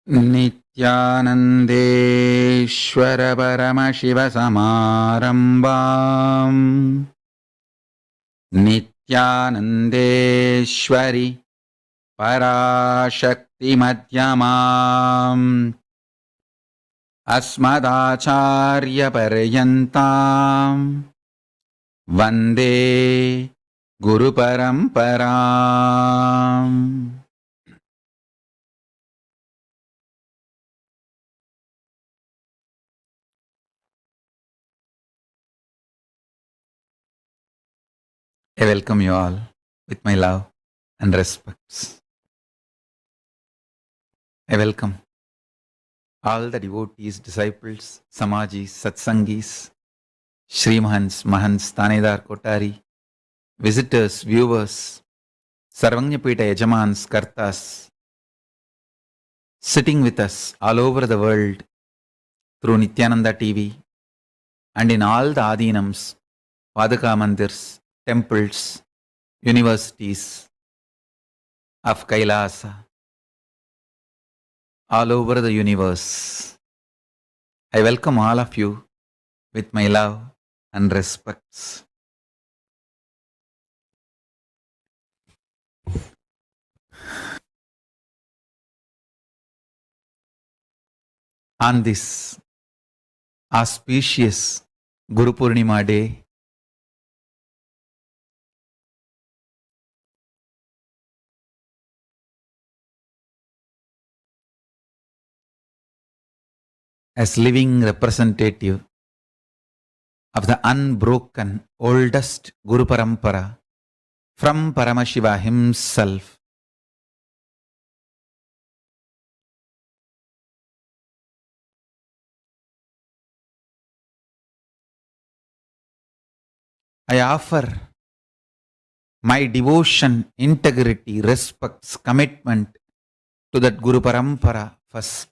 नित्यानन्देश्वर परमशिवसमारम्भाम् नित्यानन्देश्वरि पराशक्तिमध्यमाम् अस्मदाचार्यपर्यन्ताम् वन्दे गुरुपरम्पराम्. I welcome you all with my love and respects. I welcome all the devotees, disciples, Samajis, Satsangis, Srimahans, Mahants, Tanedar, Kotari, visitors, viewers, Sarvanyapita Yajamans, Kartas, sitting with us all over the world through Nithyananda TV and in all the Adinams, Padaka Mandirs, temples, universities of Kailasa, all over the universe. I welcome all of you with my love and respects. On this auspicious Guru Purnima day, as living representative of the unbroken oldest Guru Parampara from Paramashiva himself, I offer my devotion, integrity, respects, commitment to that Guru Parampara first.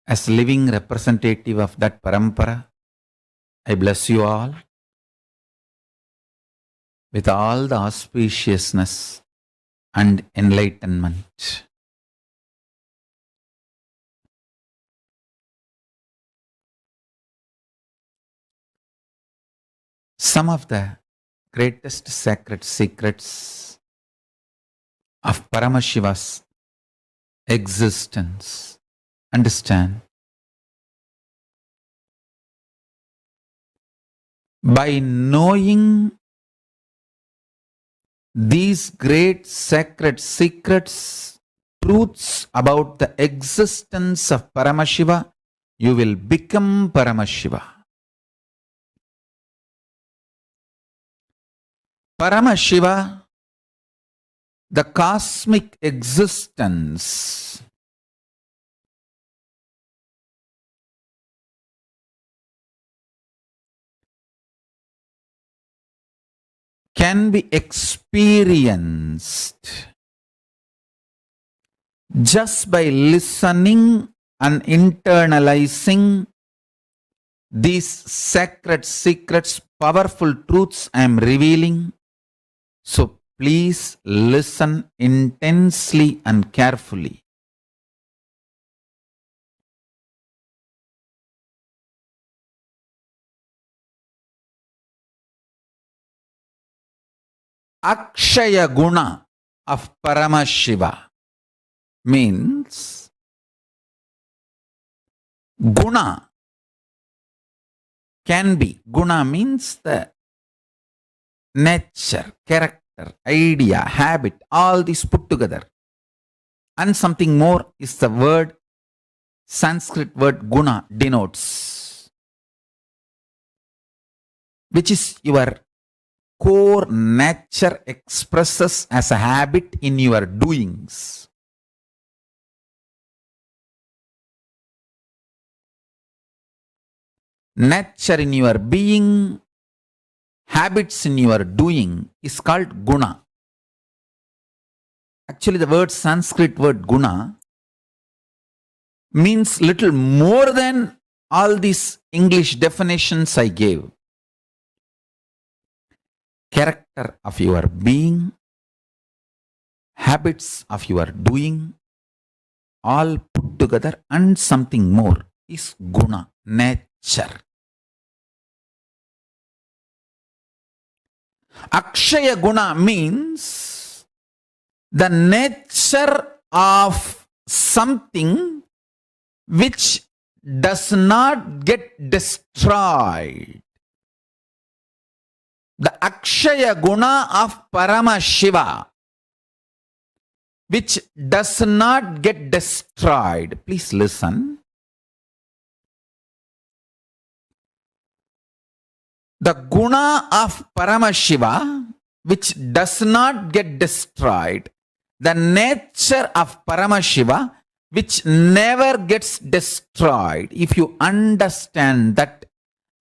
As living representative of that parampara, I bless you all with all the auspiciousness and enlightenment. Some of the greatest sacred secrets of Paramashiva's existence, understand, by knowing these great sacred secrets, truths about the existence of Paramashiva, you will become Paramashiva. Paramashiva, the cosmic existence, can be experienced just by listening and internalizing these sacred secrets, powerful truths I am revealing. So please listen intensely and carefully. Akshaya Guna of Paramashiva means Guna can be. Guna means the nature, character, idea, habit, all these put together. And something more is the word, Sanskrit word Guna denotes, which is your core nature expresses as a habit in your doings. nature in your being, habits in your doing is called guna. Actually, the word Sanskrit word guna means little more than all these English definitions I gave. Character of your being, habits of your doing, all put together, and something more is guna, nature. Akshaya guna means the nature of something which does not get destroyed. The Akshaya guna of Paramashiva, which does not get destroyed. Please listen. The guna of Paramashiva, which does not get destroyed. The nature of Paramashiva, which never gets destroyed. If you understand that,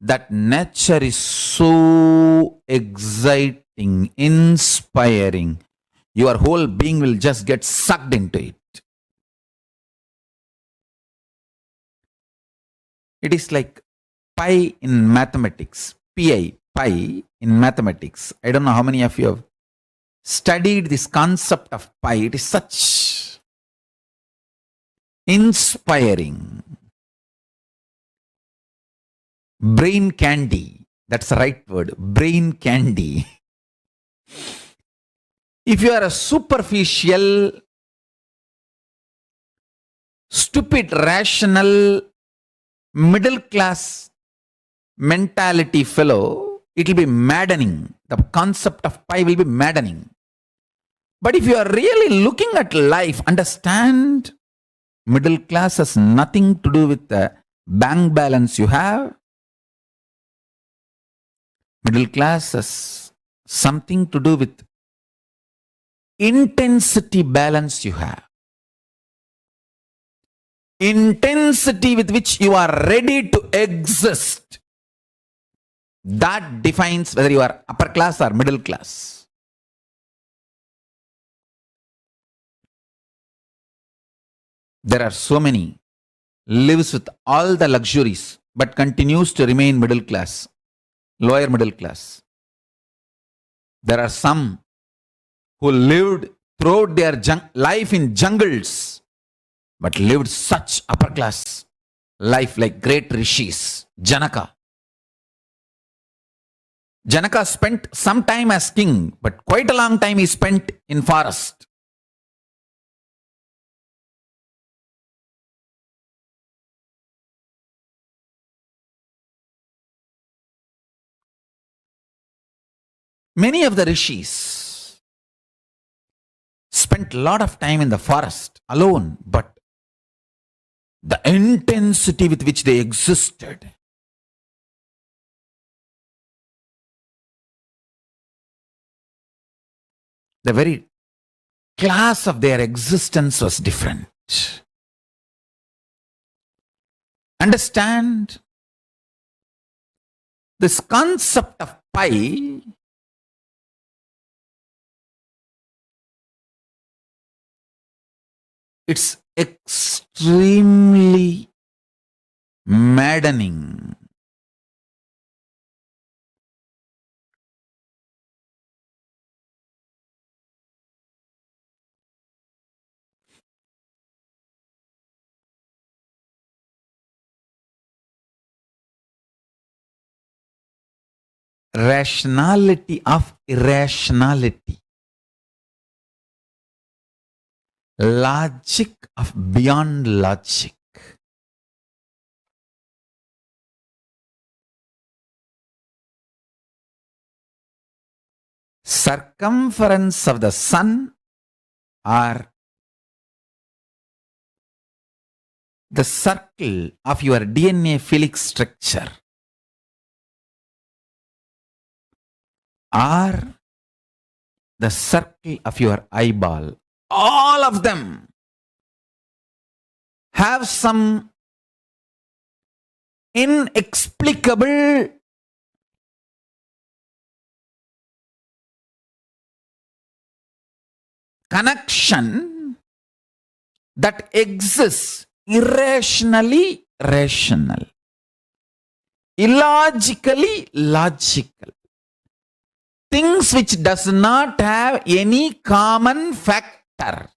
that nature is so exciting, inspiring, your whole being will just get sucked into it. It is like pi in mathematics, pi in mathematics. I don't know how many of you have studied this concept of pi. It is such inspiring. Brain candy. That's the right word. Brain candy. If you are a superficial, stupid, rational, middle class mentality fellow, it will be maddening. The concept of pi will be maddening. But if you are really looking at life, understand middle class has nothing to do with the bank balance you have. Middle class has something to do with intensity balance you have. Intensity with which you are ready to exist. That defines whether you are upper class or middle class. There are so many lives with all the luxuries but continues to remain middle class, lower middle class. There are some who lived throughout their life in jungles but lived such upper class life like great rishis. Janaka spent some time as king, but quite a long time he spent in forest. Many of the rishis spent a lot of time in the forest alone, but the intensity with which they existed, the very class of their existence was different. Understand this concept of pi. It's extremely maddening. Rationality of irrationality. Logic of beyond logic. Circumference of the sun or the circle of your DNA helix structure or the circle of your eyeball. All of them have some inexplicable connection that exists irrationally rational, illogically logical, things which does not have any common factor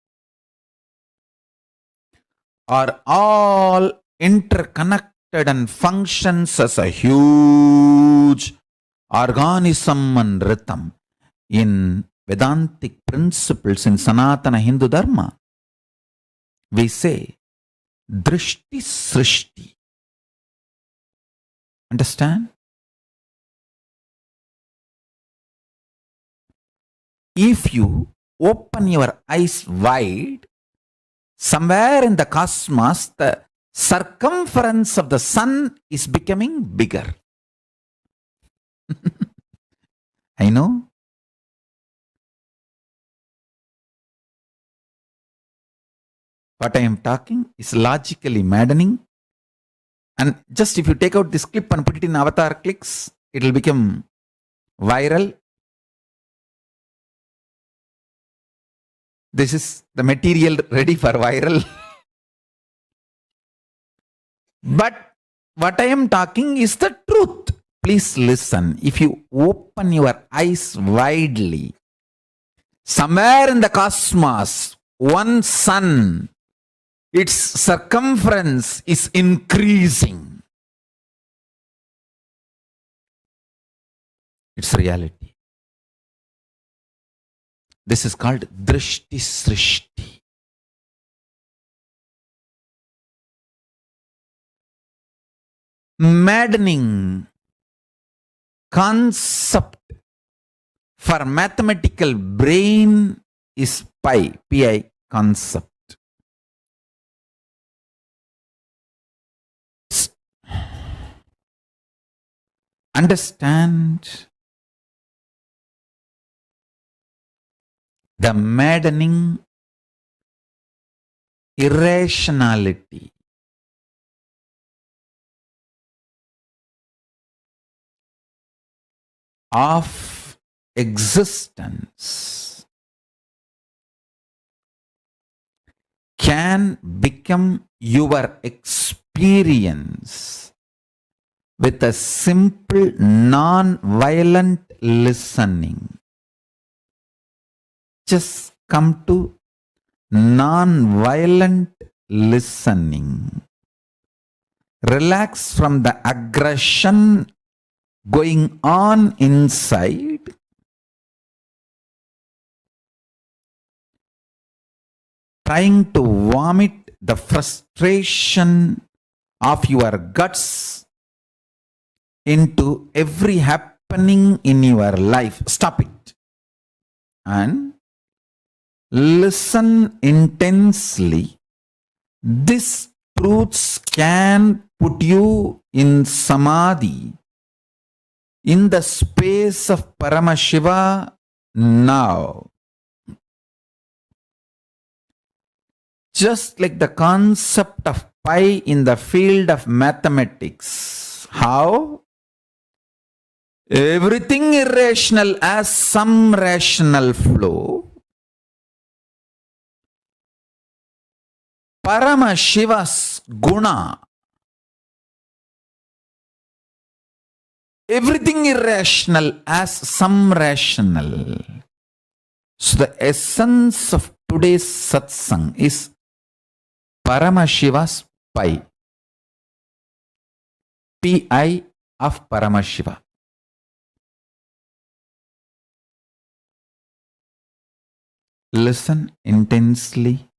are all interconnected and functions as a huge organism and rhythm. In Vedantic principles in Sanatana Hindu Dharma, we say Drishti Srishti. Understand? If you open your eyes wide, somewhere in the cosmos, the circumference of the sun is becoming bigger. I know. What I am talking is logically maddening. And just if you take out this clip and put it in avatar clicks, it will become viral. This is the material ready for viral. But what I am talking is the truth. Please listen. If you open your eyes widely, somewhere in the cosmos, one sun, its circumference is increasing. It's reality. This is called Drishti Srishti. Maddening concept for mathematical brain is pi, pi concept. Understand the maddening irrationality of existence can become your experience with a simple non-violent listening. Just come to non-violent listening. Relax from the aggression going on inside. Trying to vomit the frustration of your guts into every happening in your life. Stop it. And listen intensely. These truths can put you in samadhi, in the space of Paramashiva now. Just like the concept of pi in the field of mathematics. How? Everything irrational has some rational flow. Paramashiva's guna. Everything irrational has some rational. So the essence of today's satsang is Paramashiva's pi. Pi of Paramashiva. Listen intensely.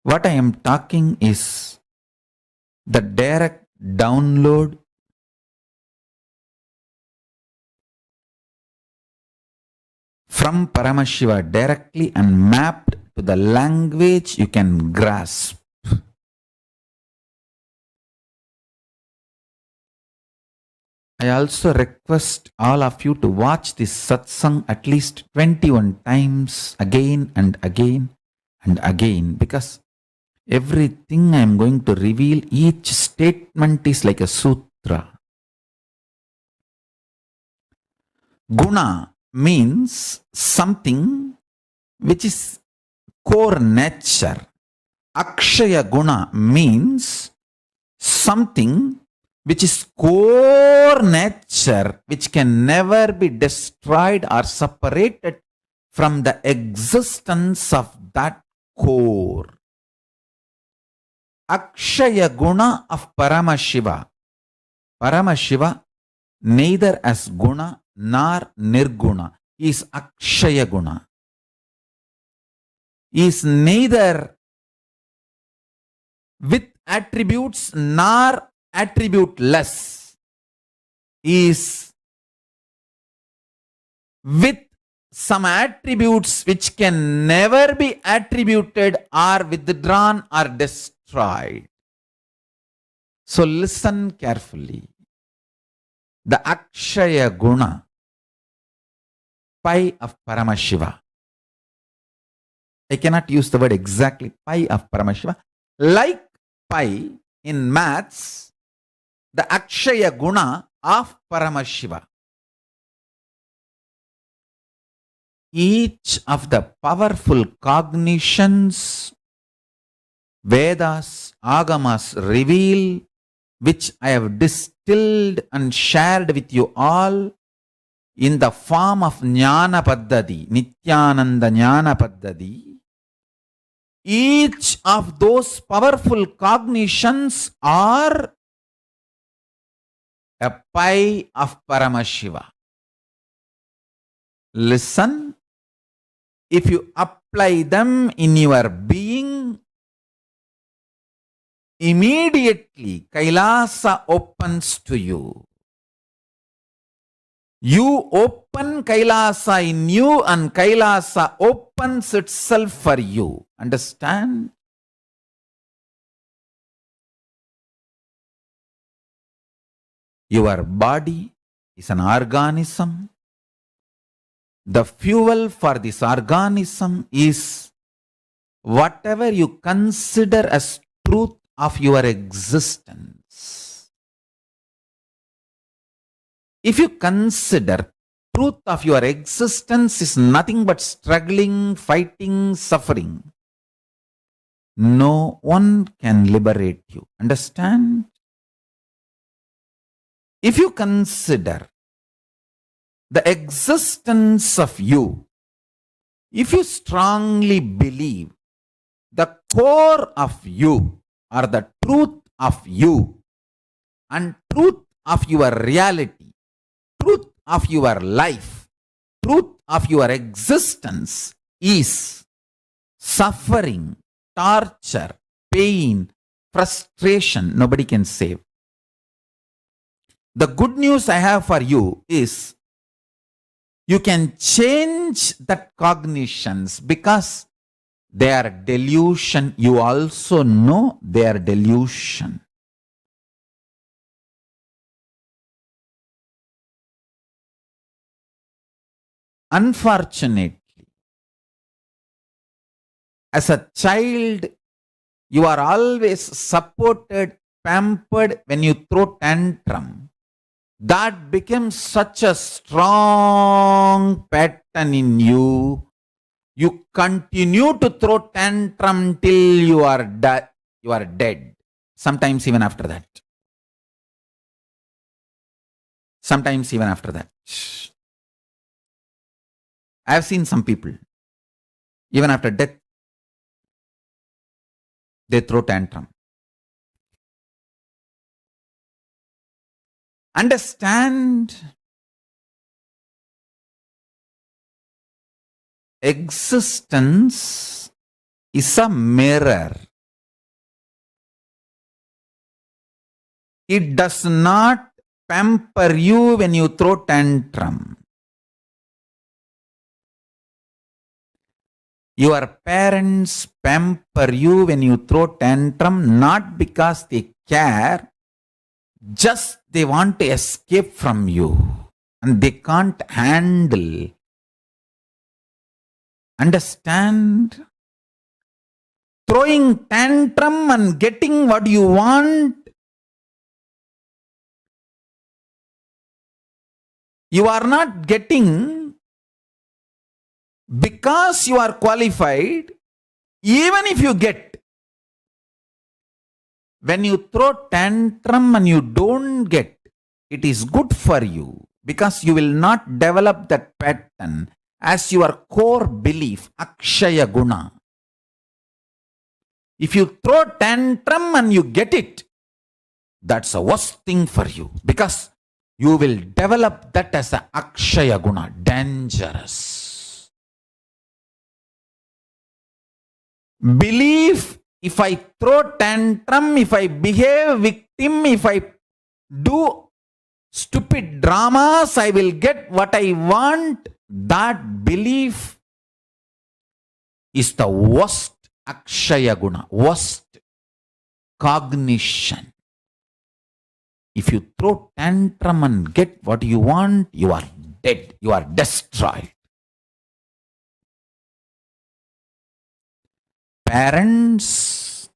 What I am talking is the direct download from Paramashiva directly and mapped to the language you can grasp. I also request all of you to watch this satsang at least 21 times again and again and again, because Everything I am going to reveal, each statement is like a sutra. Guna means something which is core nature. Akshaya Guna means something which is core nature, which can never be destroyed or separated from the existence of that core. Akshaya Guna of Paramashiva. Paramashiva neither as Guna nor Nirguna. He is Akshaya Guna. He is neither with attributes nor attributeless. He is with some attributes which can never be attributed or withdrawn or destroyed. So listen carefully. The Akshaya Guna, pi of Paramashiva. I cannot use the word exactly, pi of Paramashiva. Like pi in maths, the Akshaya Guna of Paramashiva. Each of the powerful cognitions Vedas, Agamas reveal, which I have distilled and shared with you all in the form of Jnana Paddhati, Nithyananda Jnana Paddhati. Each of those powerful cognitions are a pi of Paramashiva. Listen, if you apply them in your being, immediately Kailasa opens to you. You open Kailasa in you and Kailasa opens itself for you. Understand? Your body is an organism. The fuel for this organism is whatever you consider as truth of your existence. If you consider truth of your existence is nothing but struggling, fighting, suffering, no one can liberate you. Understand? If you consider the existence of you, if you strongly believe the core of you or the truth of you and truth of your reality, truth of your life, truth of your existence is suffering, torture, pain, frustration, nobody can save. The good news I have for you is you can change that cognitions because they are delusion. You also know they are delusion. Unfortunately, as a child, you are always supported, pampered when you throw tantrum. That becomes such a strong pattern in you. You continue to throw tantrum till you are dead. Sometimes even after that. Sometimes even after that. I have seen some people, even after death, they throw tantrum. Understand, existence is a mirror. It does not pamper you when you throw tantrum. Your parents pamper you when you throw tantrum, not because they care, just they want to escape from you and they can't handle. Understand? throwing tantrum and getting what you want, you are not getting because you are qualified. Even if you get, when you throw tantrum and you don't get, it is good for you because you will not develop that pattern as your core belief, Akshaya Guna. If you throw tantrum and you get it, that's the worst thing for you because you will develop that as a Akshaya Guna, dangerous. Belief, if I throw tantrum, if I behave victim, if I do stupid dramas, I will get what I want. That belief is the worst Akshaya Guna, worst cognition. If you throw tantrum and get what you want, you are dead, you are destroyed. Parents,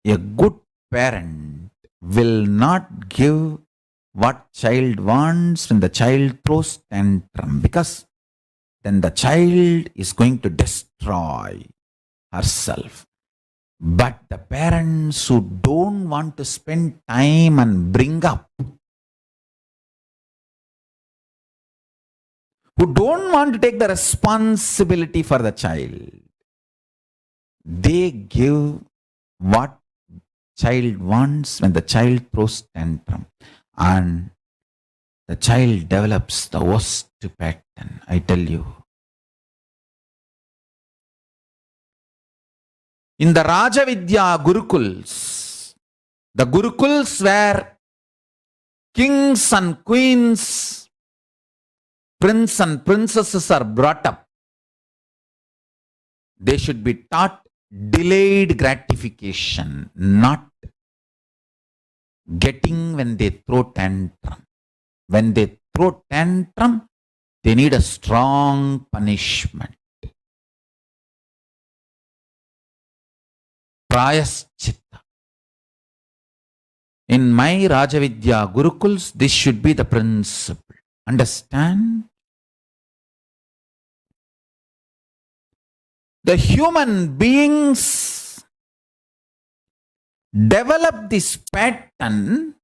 a good parent will not give what child wants when the child throws tantrum, because then the child is going to destroy herself. But the parents who don't want to spend time and bring up, who don't want to take the responsibility for the child, they give what child wants when the child throws tantrum. And the child develops the worst pattern, I tell you. In the Rajavidya Gurukuls, the Gurukuls where kings and queens, prince and princesses are brought up, they should be taught delayed gratification, not getting when they throw tantrum. When they throw tantrum, they need a strong punishment. Prayaschitta. In my Rajavidya Gurukuls, this should be the principle. Understand? The human beings develop this pattern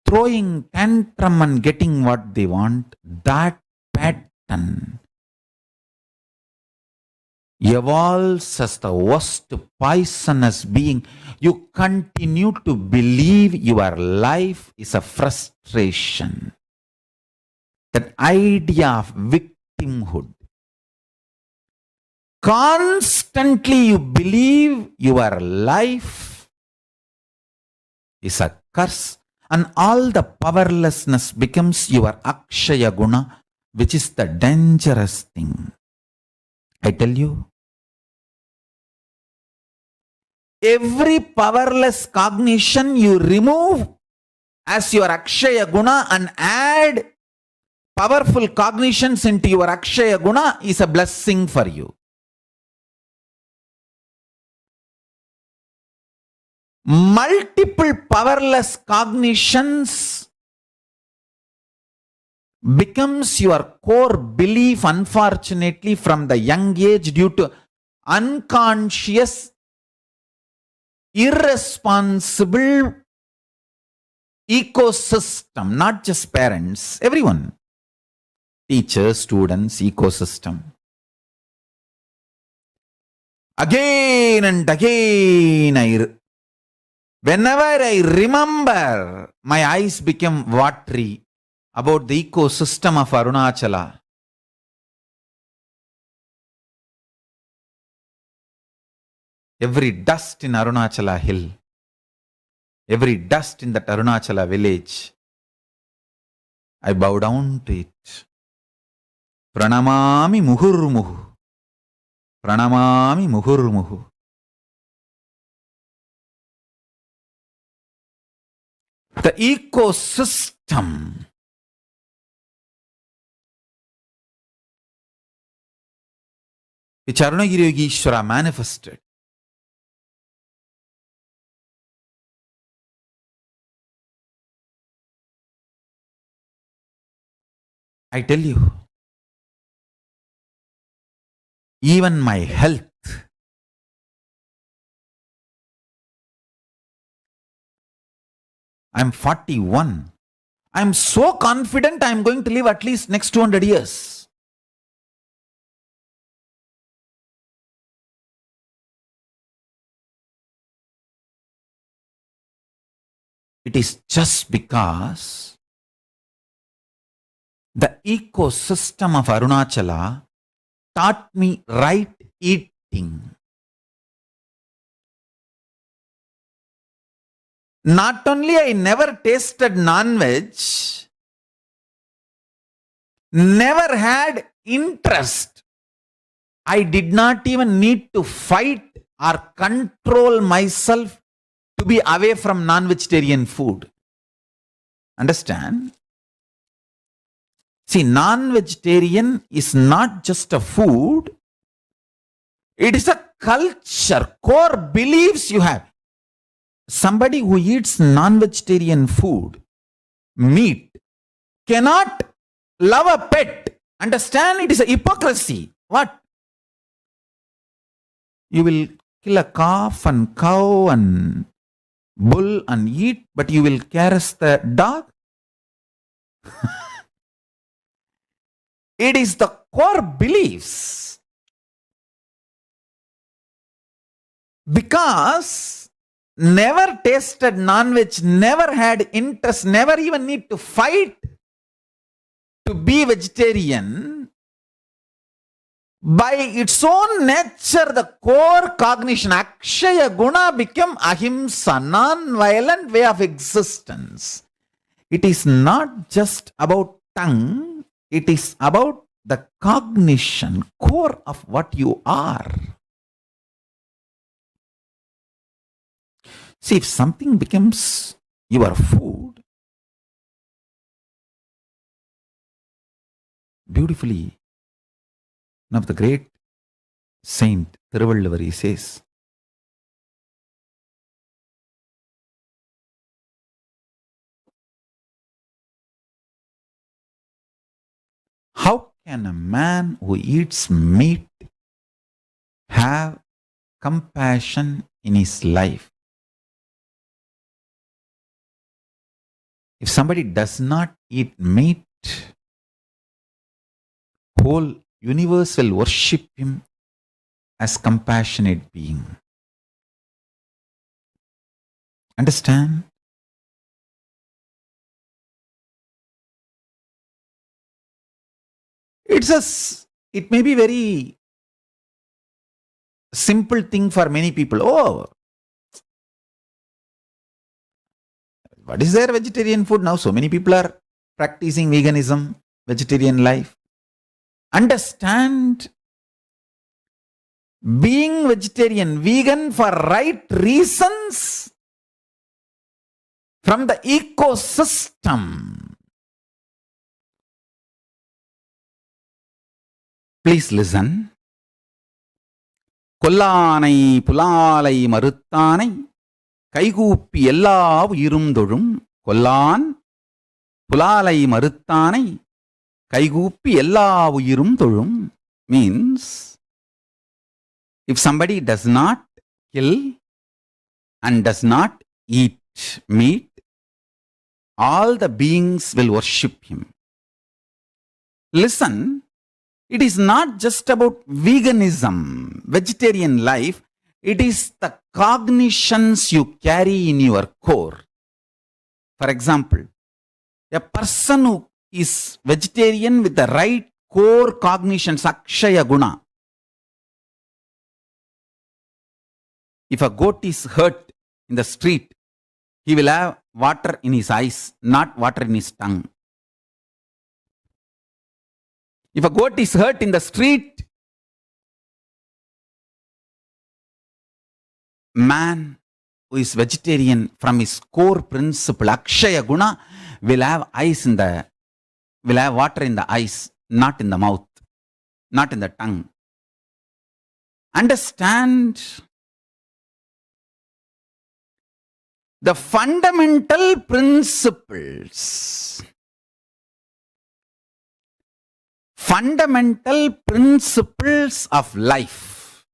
throwing tantrum and getting what they want. That pattern evolves as the worst poisonous being. You continue to believe your life is a frustration. That idea of victimhood. Constantly you believe your life is a curse, and all the powerlessness becomes your Akshaya Guna, which is the dangerous thing. I tell you, every powerless cognition you remove as your Akshaya Guna and add powerful cognitions into your Akshaya Guna is a blessing for you. Multiple powerless cognitions becomes your core belief, unfortunately, from the young age due to unconscious, irresponsible ecosystem, not just parents, everyone. Teachers, students, ecosystem. Again and again, whenever I remember, my eyes become watery about the ecosystem of Arunachala. Every dust in Arunachala hill, every dust in that Arunachala village, I bow down to it. Pranamami muhurmuhu. Pranamami muhurmuhu. The ecosystem which Arunagiri Yogeshwara manifested. I tell you, even my health, I'm 41. I'm so confident I'm going to live at least next 200 years. It is just because the ecosystem of Arunachala taught me right eating. Not only I never tasted non-veg, never had interest. I did not even need to fight or control myself to be away from non-vegetarian food. Understand? See, non-vegetarian is not just a food. It is a culture, core beliefs you have. Somebody who eats non-vegetarian food, meat, cannot love a pet. Understand? It is a hypocrisy. What? You will kill a calf and cow and bull and eat, but you will caress the dog? It is the core beliefs. Because never tasted non-veg, never had interest, never even need to fight to be vegetarian, by its own nature, the core cognition, Akshaya Guna, became ahimsa, non-violent way of existence. It is not just about tongue, it is about the cognition, core of what you are. See, if something becomes your food, beautifully, one of the great saint, Thiruvalluvar, says, how can a man who eats meat have compassion in his life? If somebody does not eat meat, whole universe will worship him as compassionate being. Understand? It may be very simple thing for many people. Oh, what is their vegetarian food now? So many people are practicing veganism, vegetarian life. Understand, being vegetarian, vegan for right reasons from the ecosystem. Please listen. கொல்லானை புலாலை மறுத்தானை கைகூப்பி எல்லா உயிரும் தொழும். கொல்லான் புலாலை மறுத்தானை கைகூப்பி எல்லா உயிரும் தொழும் means, if somebody does not kill and does not eat meat, all the beings will worship him. Listen, it is not just about veganism, vegetarian life. It is the cognitions you carry in your core. For example, a person who is vegetarian with the right core cognitions, Akshaya Guna. If a goat is hurt in the street, he will have water in his eyes, not water in his tongue. If a goat is hurt in the street, man who is vegetarian from his core principle, Akshaya Guna, will have water in the eyes, not in the mouth, not in the tongue. understand the fundamental principles of life,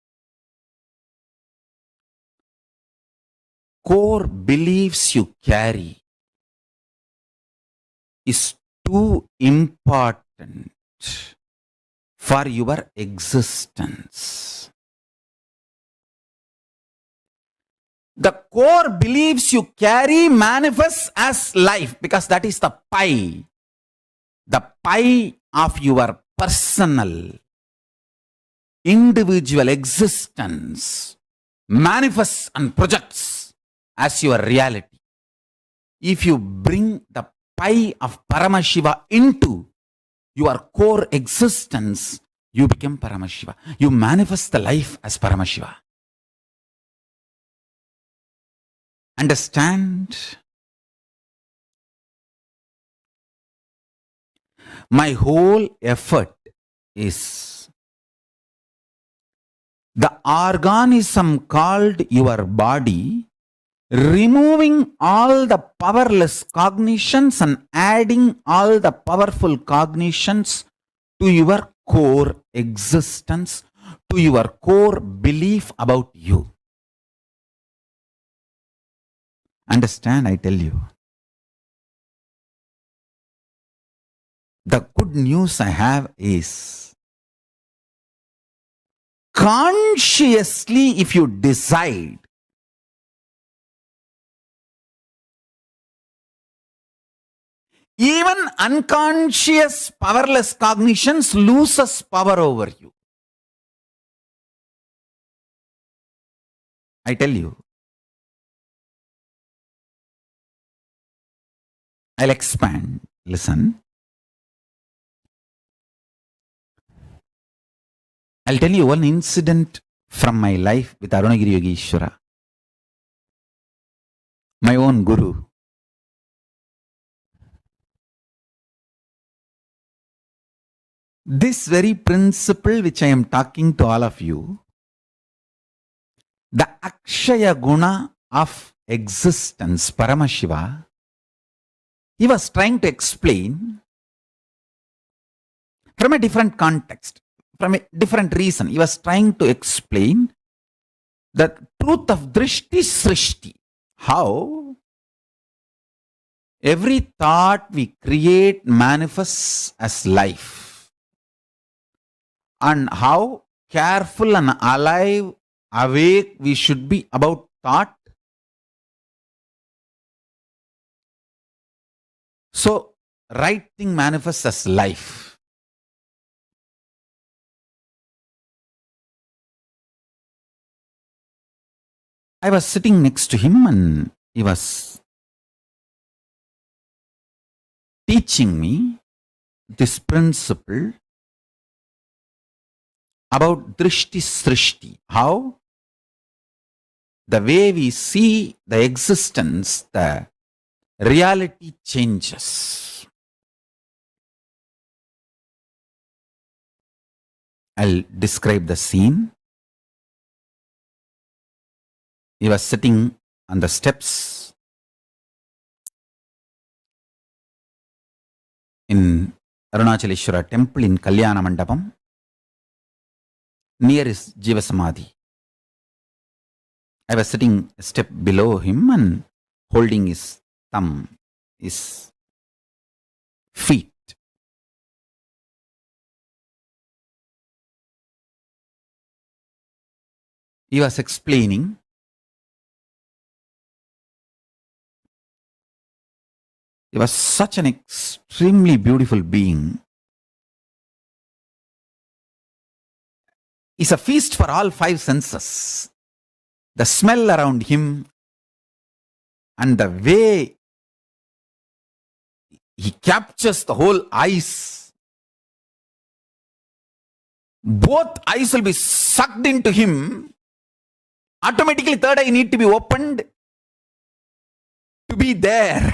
core beliefs you carry is too important for your existence. The core beliefs you carry manifests as life, because that is the pie of your personal, individual existence manifests and projects as your reality. If you bring the pie of Paramashiva into your core existence, you become Paramashiva. You manifest the life as Paramashiva. Understand? My whole effort is the organism called your body, removing all the powerless cognitions and adding all the powerful cognitions to your core existence, to your core belief about you. Understand, I tell you. The good news I have is, consciously, if you decide, even unconscious powerless cognitions loses power over you. I tell you. I'll expand. Listen. I'll tell you one incident from my life with Arunagiri Yogeshwara, my own guru. This very principle which I am talking to all of you, the Akshaya Guna of existence, Paramashiva, he was trying to explain from a different context, from a different reason. He was trying to explain the truth of Drishti Srishti. How every thought we create manifests as life, and how careful and alive, awake we should be about thought. So, right thing manifests as life. I was sitting next to him and he was teaching me this principle about Drishti Srishti. How the way we see the existence, the reality changes. I'll describe the scene. He was sitting on the steps in Arunachaleshwara temple in Kalyana Mandapam, near his Jiva Samadhi. I was sitting a step below him and holding his thumb, his feet. He was explaining he was such an extremely beautiful being. It's a feast for all five senses. The smell around him and the way he captures the whole eyes. Both eyes will be sucked into him. Automatically, third eye need to be opened to be there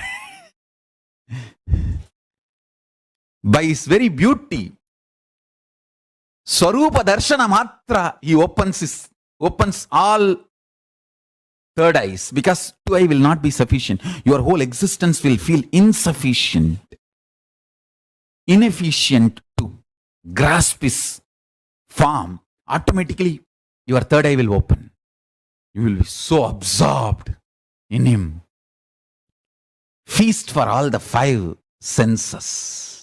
by his very beauty. Swarupa Darshana Matra, he opens all third eyes, because two eye will not be sufficient. Your whole existence will feel insufficient, inefficient to grasp his form. Automatically, your third eye will open. You will be so absorbed in him. Feast for all the five senses.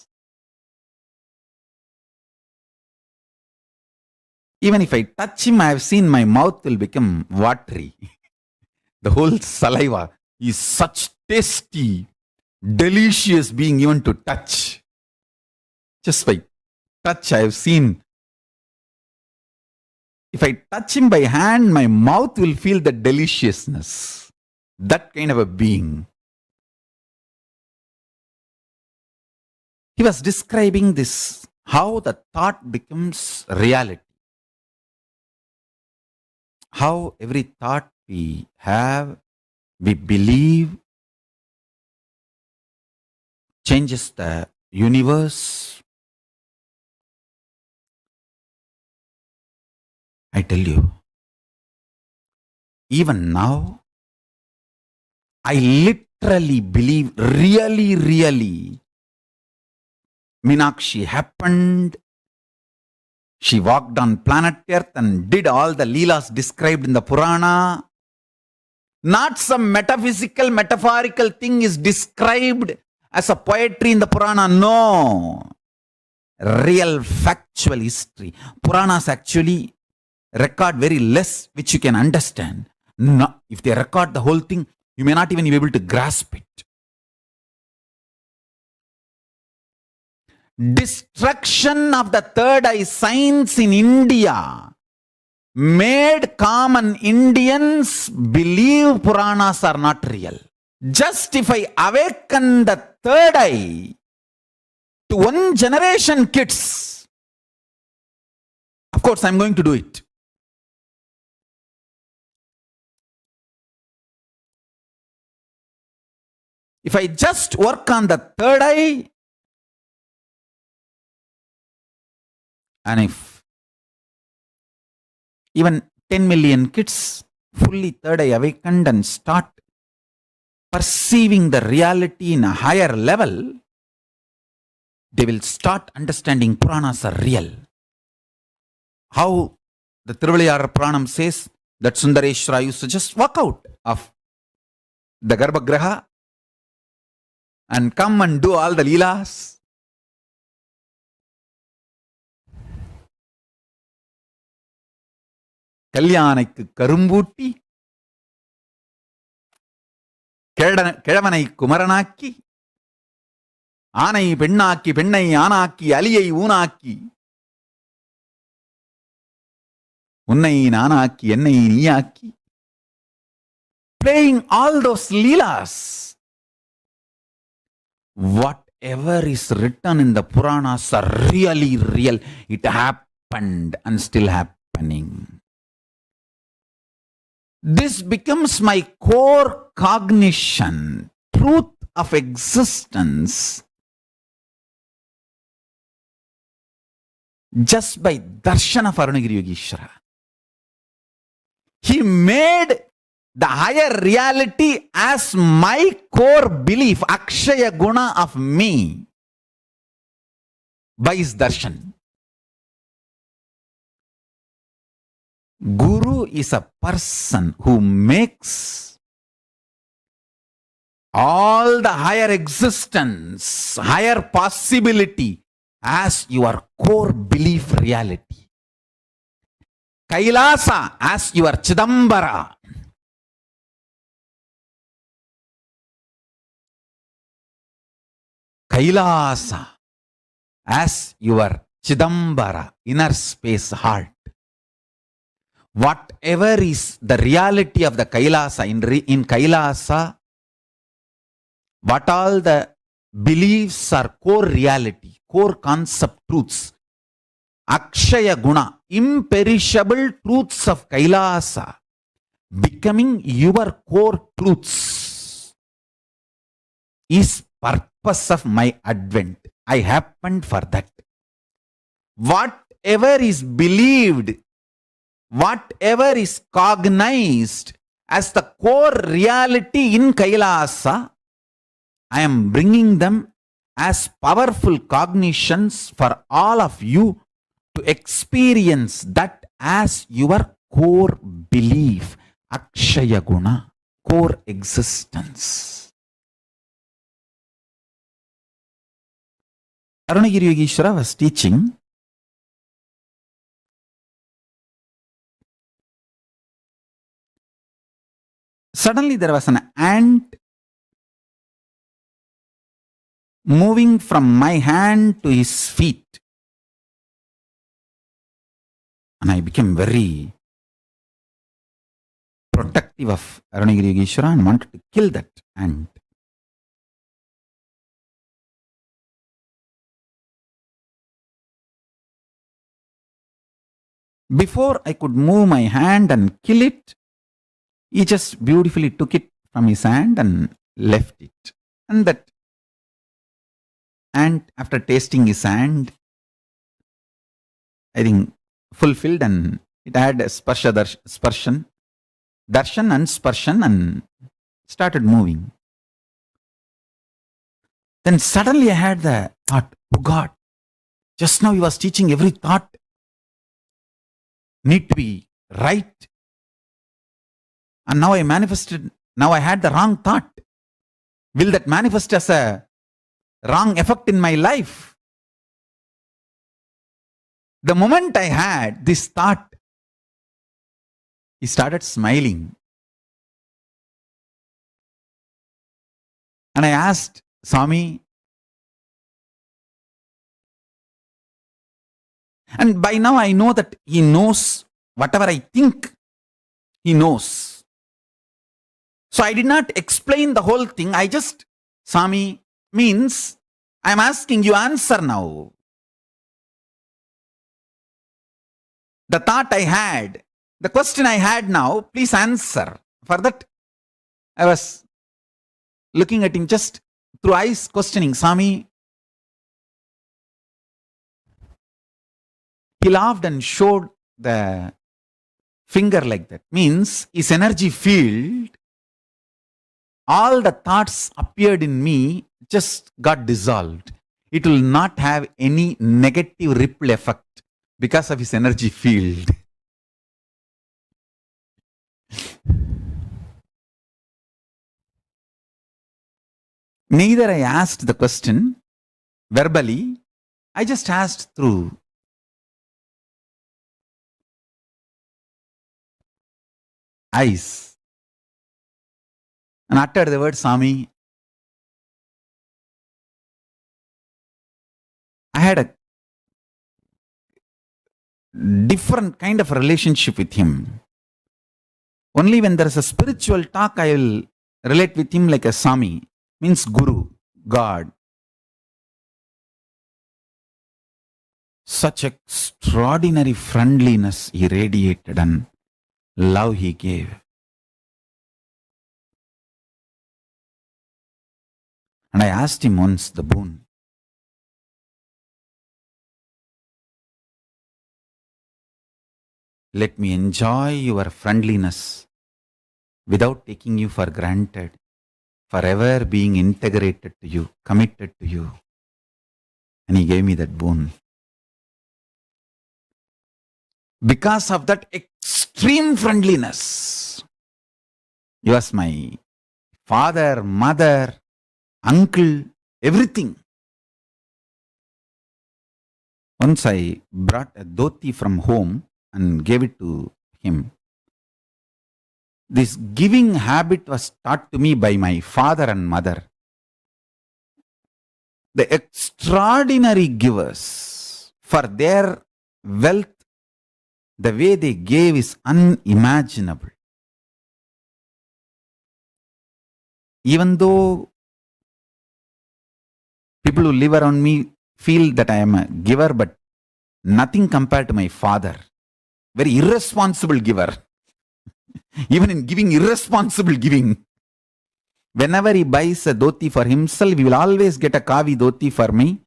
Even if I touch him, I have seen my mouth will become watery. The whole saliva is such tasty, delicious being even to touch. Just by touch, I have seen. If I touch him by hand, my mouth will feel the deliciousness. That kind of a being. He was describing this, how the thought becomes reality. How every thought we have, we believe, changes the universe. I tell you, even now, I literally believe, really, Meenakshi happened. She walked on planet Earth and did all the Leelas described in the Purana. Not some metaphysical, metaphorical thing is described as a poetry in the Purana. No. Real factual history. Puranas actually record very less which you can understand. No, if they record the whole thing, you may not even be able to grasp it. Destruction of the third eye signs in India made common Indians believe Puranas are not real. Just if I awaken the third eye to one generation kids, of course I'm going to do it. If I just work on the third eye, and if even 10 million kids fully third eye awakened and start perceiving the reality in a higher level, they will start understanding Puranas are real. How the Tiruvalayar Puranam says that Sundareshwara used to just walk out of the Garbhagriha and come and do all the Leelas. கல்யாணைக்கு கரும்பூட்டி கிழவனை குமரனாக்கி ஆனை பெண்ணாக்கி பெண்ணை ஆனாக்கி அலியை ஊனாக்கி உன்னை நானாக்கி என்னை நீயாக்கி, playing all those leelas. Whatever is written in the Puranas are really real. It happened and still happening. This becomes my core cognition, truth of existence, just by darshan of Arunagiri Yogeshwara. He made the higher reality as my core belief, Akshaya Guna of me, by his darshan. Guru is a person who makes all the higher existence, higher possibility as your core belief reality. Kailasa as your Chidambara. Kailasa as your Chidambara, inner space heart. Whatever is the reality of the Kailasa, in Kailasa, what all the beliefs are core reality, core concept truths, Akshaya Guna, imperishable truths of Kailasa, becoming your core truths, is purpose of my advent. I happened for that. What whatever is believed, whatever is cognized as the core reality in Kailasa, I am bringing them as powerful cognitions for all of you to experience that as your core belief, Akshaya Guna, core existence. Arunagiri Yogeshwara was teaching. Suddenly there was an ant moving from my hand to his feet. And I became very protective of Arunagiri Yogeshwara and wanted to kill that ant. Before I could move my hand and kill it, he just beautifully took it from his hand and left it. And that ant, after tasting his hand, I think fulfilled, and it had a darshan and sparshan and started moving. Then suddenly I had the thought, oh God, just now he was teaching every thought need to be right. And now I manifested, now I had the wrong thought. Will that manifest as a wrong effect in my life? The moment I had this thought, he started smiling. And I asked Swami, and by now I know that he knows whatever I think, he knows. So I did not explain the whole thing. I just, Swami, means I'm asking you answer now. The thought I had, the question I had now, please answer. For that, I was looking at him just through eyes, questioning, Swami. He laughed and showed the finger like that. Means his energy field, all the thoughts appeared in me just got dissolved. It will not have any negative ripple effect because of his energy field. Neither I asked the question verbally, I just asked through eyes and uttered the word, Swami. I had a different kind of relationship with him. Only when there is a spiritual talk, I will relate with him like a Swami, means Guru, God. Such extraordinary friendliness he radiated and love he gave. And I asked him once the boon. Let me enjoy your friendliness without taking you for granted, forever being integrated to you, committed to you. And he gave me that boon. Because of that extreme friendliness, he was my father, mother, uncle, everything. Once I brought a dhoti from home and gave it to him. This giving habit was taught to me by my father and mother. The extraordinary givers, for their wealth, the way they gave is unimaginable. Even though people who live around me feel that I am a giver, but nothing compared to my father. Very irresponsible giver. Even in giving, irresponsible giving. Whenever he buys a dhoti for himself, he will always get a kavi dhoti for me,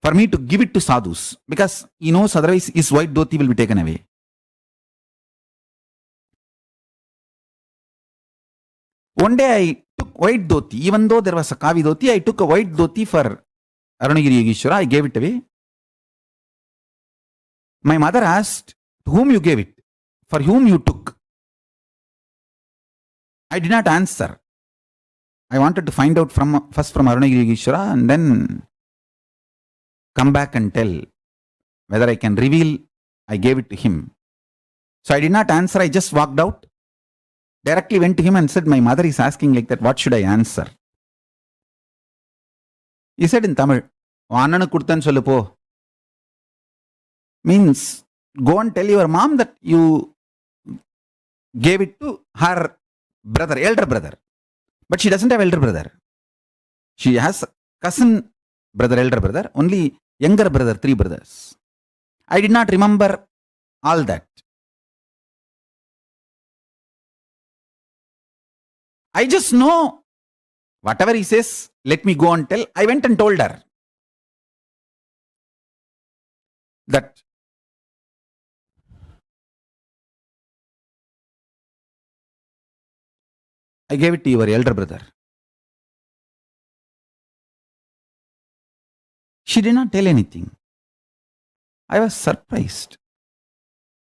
for me to give it to sadhus, because he knows otherwise his white dhoti will be taken away. One day I took white dhoti, even though there was a kavi dhoti, I took a white dhoti for Arunagiri Yogeshwara, I gave it away. My mother asked, to whom you gave it? For whom you took? I did not answer. I wanted to find out first from Arunagiri Yogeshwara and then come back and tell whether I can reveal I gave it to him. So I did not answer, I just walked out. Directly went to him and said, my mother is asking like that, what should I answer? He said in Tamil, Annanu kuduthan sollu po. Means, go and tell your mom that you gave it to her brother, elder brother. But she doesn't have elder brother. She has cousin brother, elder brother, only younger brother, 3 brothers. I did not remember all that. I just know whatever he says, let me go and tell. I went and told her that I gave it to your elder brother. She did not tell anything. I was surprised.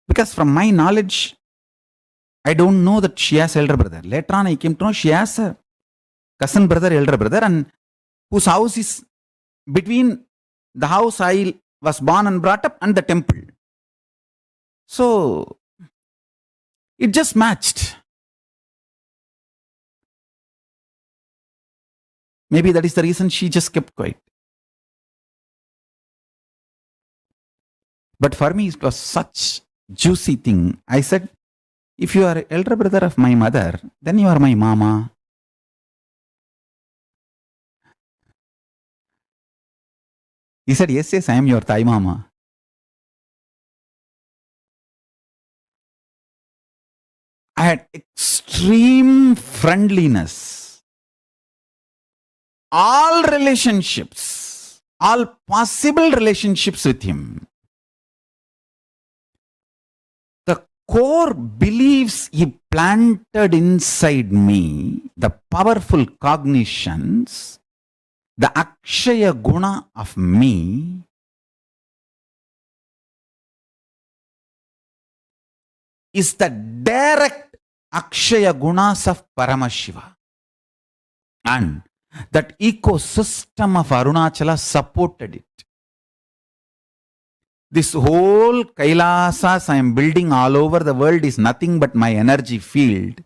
Because from my knowledge, I don't know that she has elder brother. Later on, I came to know she has a cousin brother, elder brother, and whose house is between the house I was born and brought up and the temple. So, it just matched. Maybe that is the reason she just kept quiet. But for me, it was such juicy thing. I said, if you are elder brother of my mother, then you are my mama. He said, yes, I am your Thai mama. I had extreme friendliness. All relationships, all possible relationships with him. The core beliefs he planted inside me, the powerful cognitions, the Akshaya Guna of me, is the direct Akshaya Gunas of Paramashiva. And that ecosystem of Arunachala supported it. This whole Kailasas I am building all over the world is nothing but my energy field.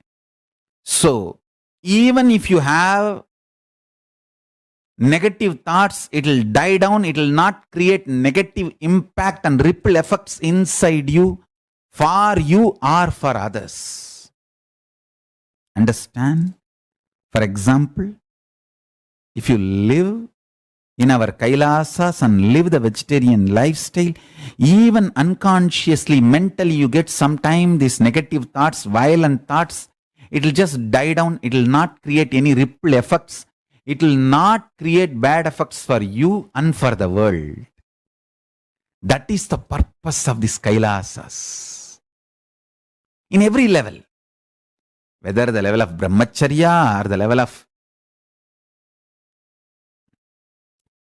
So, even if you have negative thoughts, it will die down, it will not create negative impact and ripple effects inside you, for you or for others. Understand? For example, if you live in our Kailasas and live the vegetarian lifestyle, even unconsciously, mentally, you get sometime these negative thoughts, violent thoughts, it will just die down, it will not create any ripple effects, it will not create bad effects for you and for the world. That is the purpose of these Kailasas. In every level, whether the level of brahmacharya or the level of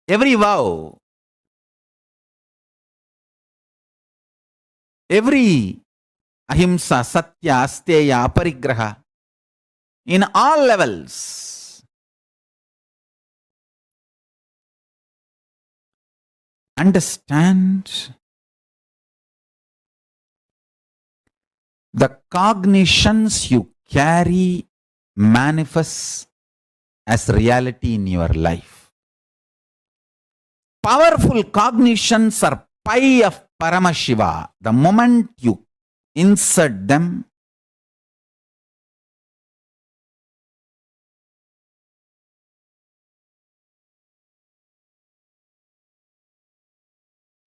every vow, every ahimsa, satya, asteya, aparigraha, in all levels, understand the cognitions you carry manifest as reality in your life. Powerful cognitions are pi of Paramashiva. The moment you insert them,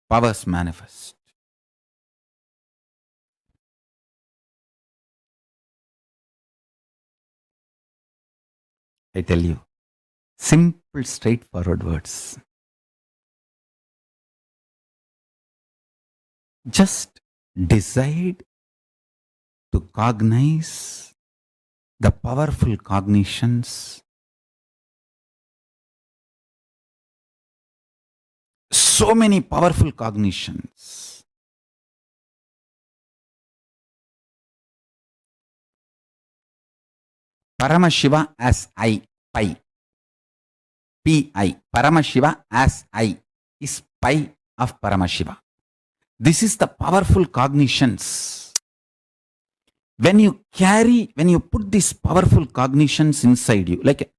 powers manifest. I tell you, simple, straightforward words. Just decide to cognize the powerful cognitions. So many powerful cognitions. Paramashiva as I, Pi. P-I. Paramashiva as I is Pi of Paramashiva. This is the powerful cognitions. When you put these powerful cognitions inside you, like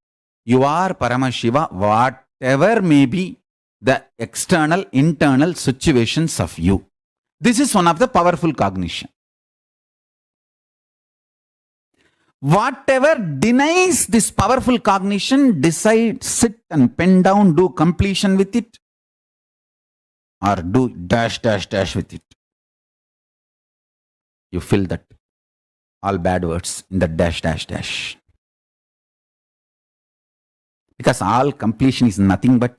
you are Paramashiva, whatever may be the external, internal situations of you. This is one of the powerful cognition. Whatever denies this powerful cognition, decide, sit and pen down, do completion with it, or do dash with it. You fill that, all bad words in the dash. Because all completion is nothing but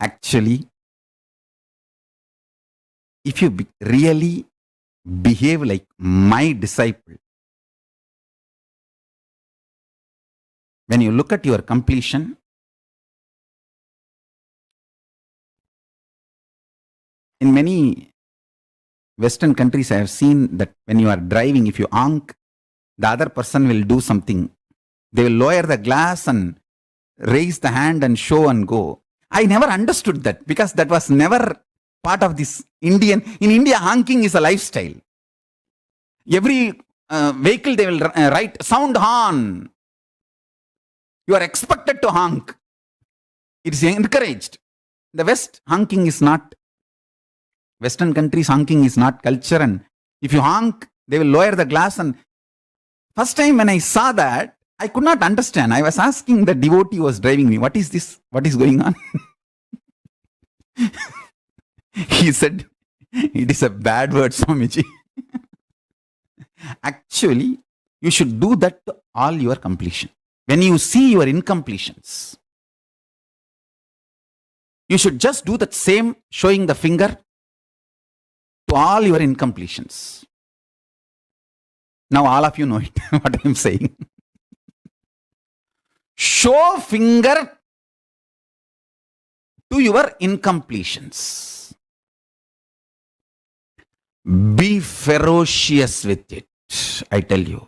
actually, if you really behave like my disciple, when you look at your completion, in many Western countries, I have seen that when you are driving, if you honk, the other person will do something. They will lower the glass and raise the hand and show and go. I never understood that because that was never part of this Indian. In India, honking is a lifestyle. Every vehicle they will write sound horn. You are expected to honk. It is encouraged. The West, honking is not. Western countries, honking is not culture. And if you honk, they will lower the glass. And first time when I saw that, I could not understand. I was asking the devotee who was driving me, what is this? What is going on? He said, it is a bad word, Swamiji. Actually, you should do that to all your completion. When you see your incompletions, you should just do that same, showing the finger to all your incompletions. Now all of you know it, what I am saying. Show finger to your incompletions. Be ferocious with it. I tell you.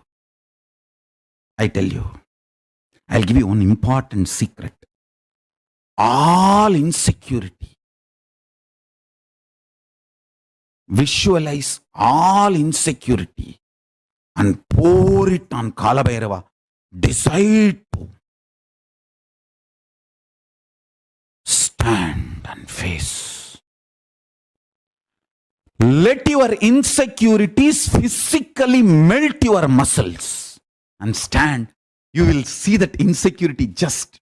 I'll give you one important secret. All insecurity. Visualize all insecurity and pour it on Kalabhairava. Decide to stand and face. Let your insecurities physically melt your muscles and stand. You will see that insecurity just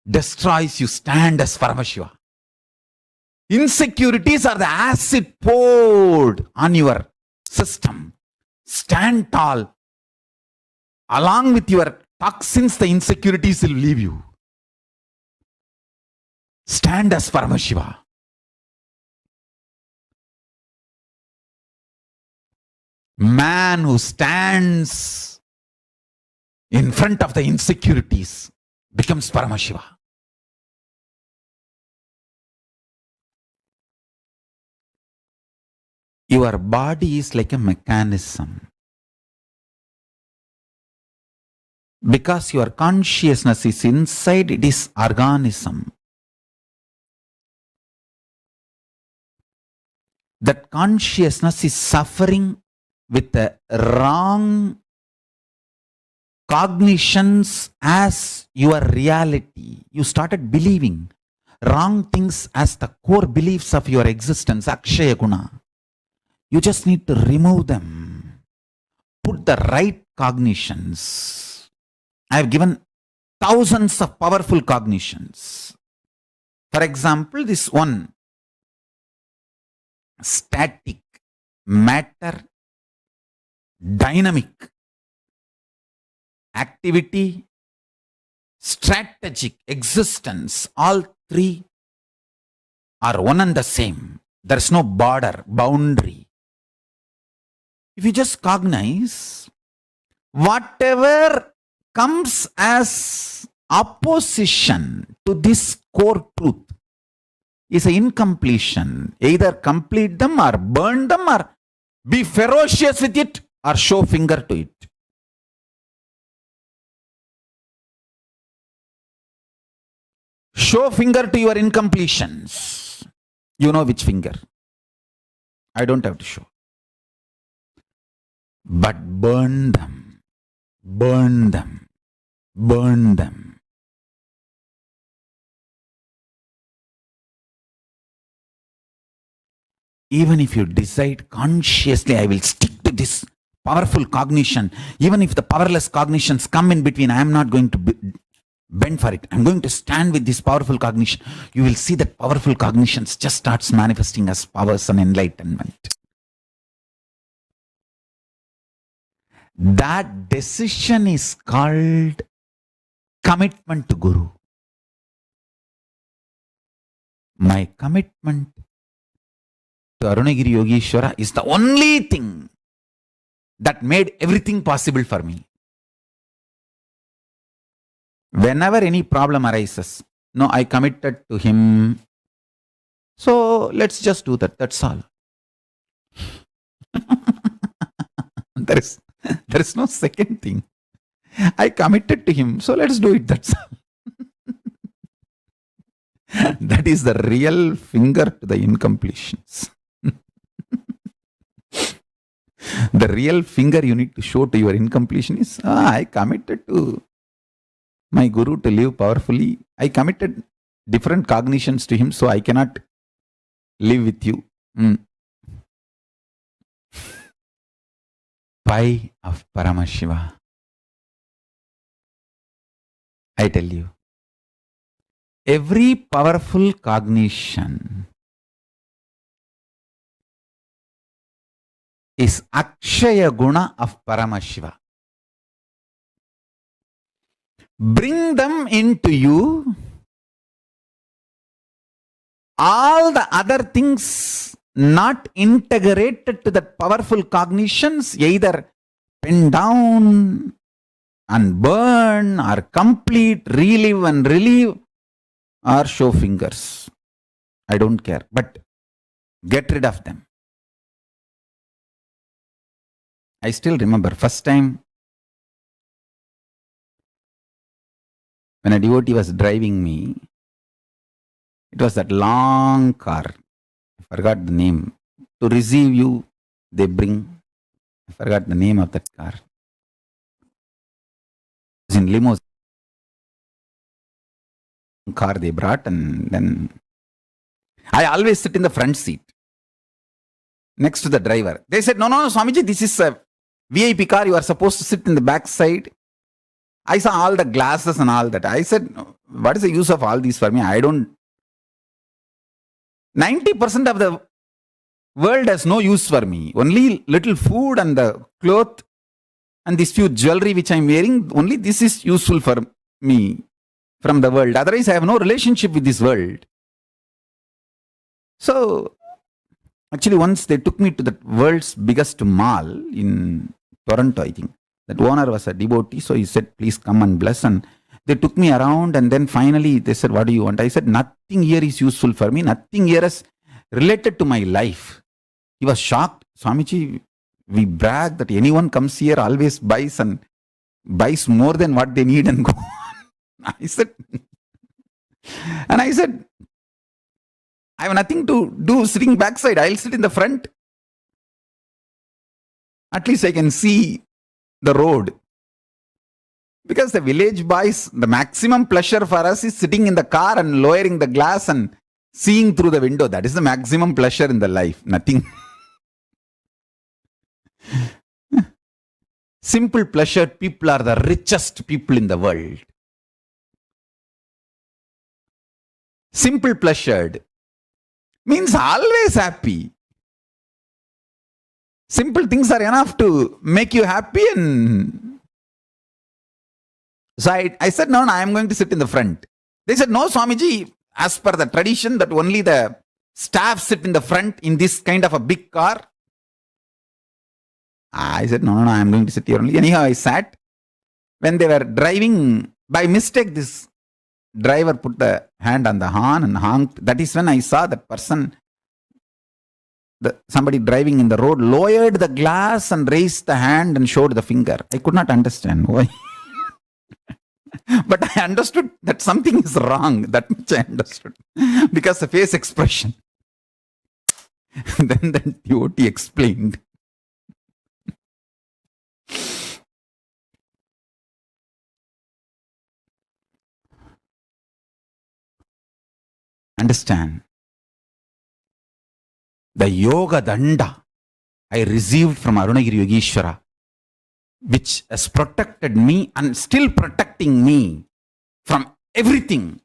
destroys you. Stand as Paramashiva. Insecurities are the acid poured on your system. Stand tall. Along with your toxins, the insecurities will leave you. Stand as Paramashiva. Man who stands in front of the insecurities becomes Paramashiva. Your body is like a mechanism. Because your consciousness is inside, it is organism. That consciousness is suffering with the wrong cognitions as your reality. You started believing wrong things as the core beliefs of your existence, Akshaya Guna. You just need to remove them. Put the right cognitions. I have given thousands of powerful cognitions. For example, this one, static matter dynamic, activity, strategic, existence, all three are one and the same. There is no border, boundary. If you just cognize, whatever comes as opposition to this core truth is an incompletion. Either complete them or burn them or be ferocious with it or show finger to it. Show finger to your incompletions. You know which finger. I don't have to show. But burn them. Burn them. Burn them. Even if you decide consciously, I will stick to this powerful cognition, even if the powerless cognitions come in between, I am not going to bend for it. I'm going to stand with this powerful cognition. You will see that powerful cognitions just starts manifesting as powers and enlightenment. That decision is called commitment to Guru. My commitment to Arunagiri Yogeshwara is the only thing that made everything possible for me. Whenever any problem arises, no, I committed to him. So let's just do that. That's all. There is no second thing. I committed to him. So let's do it. That's all. That is the real finger to the incompletions. The real finger you need to show to your incompletion is, I committed to my Guru to live powerfully. I committed different cognitions to him, so I cannot live with you. Pi of Paramashiva. I tell you, every powerful cognition is Akshaya Guna of Paramashiva. Bring them into you. All the other things not integrated to that powerful cognitions, either pin down and burn or complete, relive and relieve, or show fingers. I don't care, but get rid of them. I still remember first time when a devotee was driving me. It was that long car. I forgot the name. To receive you, they bring. I forgot the name of that car. It was in limousine. Car they brought, and then I always sit in the front seat next to the driver. They said, no, Swamiji, this is a VIP car. You are supposed to sit in the back side. I saw all the glasses and all that. I said, what is the use of all these for me? I don't. 90% of the world has no use for me. Only little food and the cloth and this few jewelry which I am wearing, only this is useful for me from the world. Otherwise, I have no relationship with this world. So, actually, once they took me to the world's biggest mall in Toronto, I think. That owner was a devotee, so he said, please come and bless. And they took me around, and then finally they said, what do you want? I said, nothing here is useful for me. Nothing here is related to my life. He was shocked. Swamiji, we brag that anyone comes here always buys more than what they need and go on. I said, I have nothing to do sitting backside. I'll sit in the front. At least I can see the road. Because the village boys, the maximum pleasure for us is sitting in the car and lowering the glass and seeing through the window. That is the maximum pleasure in the life. Nothing. Simple pleasure people are the richest people in the world. Simple pleasured means always happy. Simple things are enough to make you happy. And so I said, no, I am going to sit in the front. They said, no, Swamiji, as per the tradition that only the staff sit in the front in this kind of a big car. I said, no, I am going to sit here only. Anyhow, I sat. When they were driving, by mistake, this driver put the hand on the horn and honked. That is when I saw that person, somebody driving in the road, lowered the glass and raised the hand and showed the finger. I could not understand why. But I understood that something is wrong. That much I understood. Because the face expression. Then the devotee explained. Understand. The yoga danda I received from Arunagiri Yogeshwara, which has protected me and still protecting me from everything,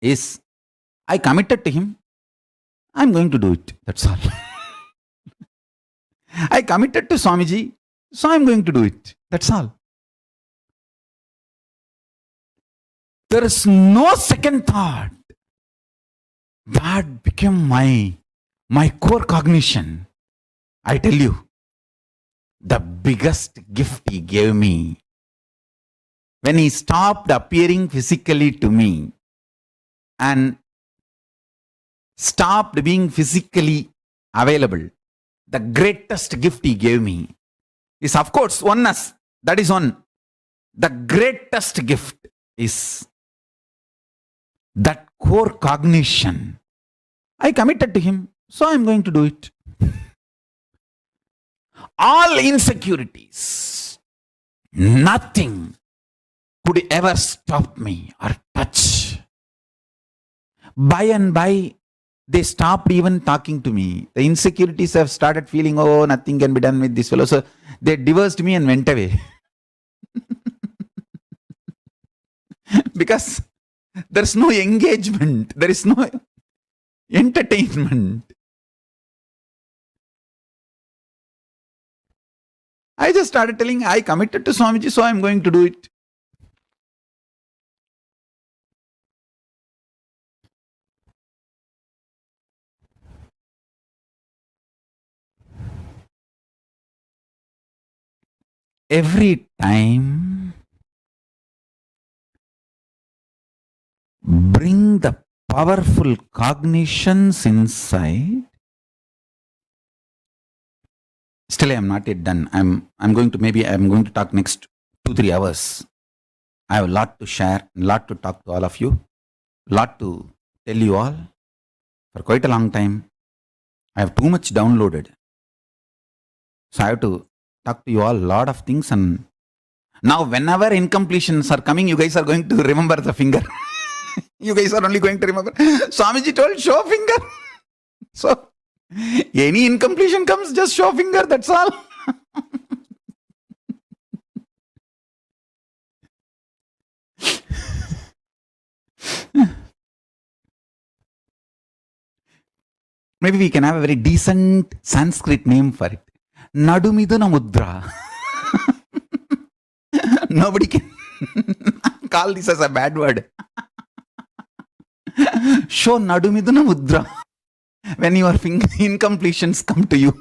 is I committed to him. I'm going to do it. That's all. I committed to Swamiji, so I'm going to do it. That's all. There is no second thought. That became my core cognition. I tell you, the biggest gift he gave me, when he stopped appearing physically to me and stopped being physically available, the greatest gift he gave me is, of course, oneness. That is one. The greatest gift is that core cognition. I committed to him, so I'm going to do it. All insecurities, nothing could ever stop me or touch. By and by, they stopped even talking to me. The insecurities have started feeling, oh, nothing can be done with this fellow. So they divorced me and went away. Because there's no engagement. There is no entertainment. I just started telling, I committed to Swamiji, so I'm going to do it. Every time, bring the powerful cognitions inside. Still, I am not yet done. I'm going to talk next 2-3 hours. I have a lot to share, a lot to talk to all of you, a lot to tell you all. For quite a long time, I have too much downloaded. So I have to talk to you all a lot of things. And now whenever incompletions are coming, you guys are going to remember the finger. You guys are only going to remember. Swamiji told, show finger. So any incompletion comes, just show finger, that's all. Maybe we can have a very decent Sanskrit name for it. Nadumiduna Mudra. Nobody can call this as a bad word. Show Nadumiduna Mudra when your incompletions come to you.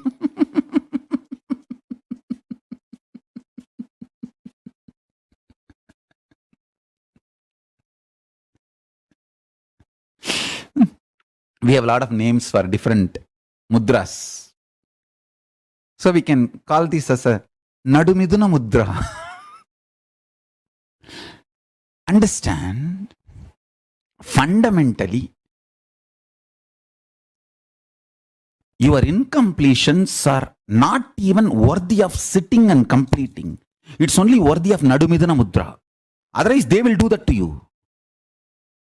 We have a lot of names for different mudras. So we can call this as a Nadumiduna Mudra. Understand, fundamentally, your incompletions are not even worthy of sitting and completing. It's only worthy of Nadumidana Mudra. Otherwise, they will do that to you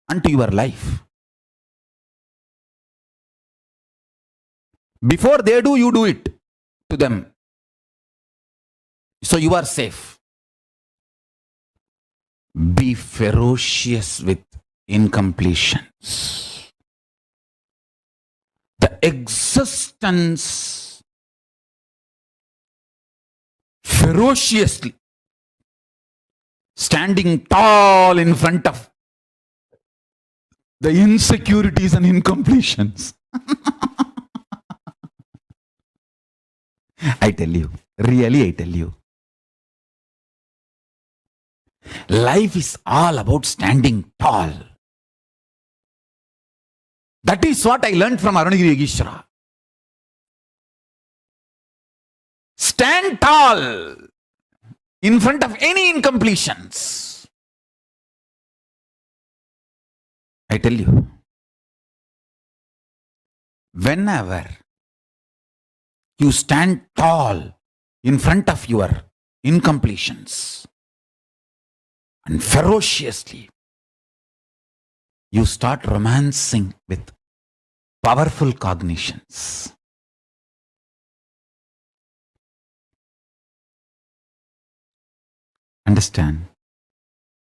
and to your life. Before they do, you do it to them. So you are safe. Be ferocious with incompletions. The existence ferociously, standing tall in front of the insecurities and incompletions. I tell you, really I tell you, life is all about standing tall. That is what I learned from Arunagiri Yogeshwara. Stand tall in front of any incompletions. I tell you, whenever you stand tall in front of your incompletions and ferociously, you start romancing with powerful cognitions. Understand,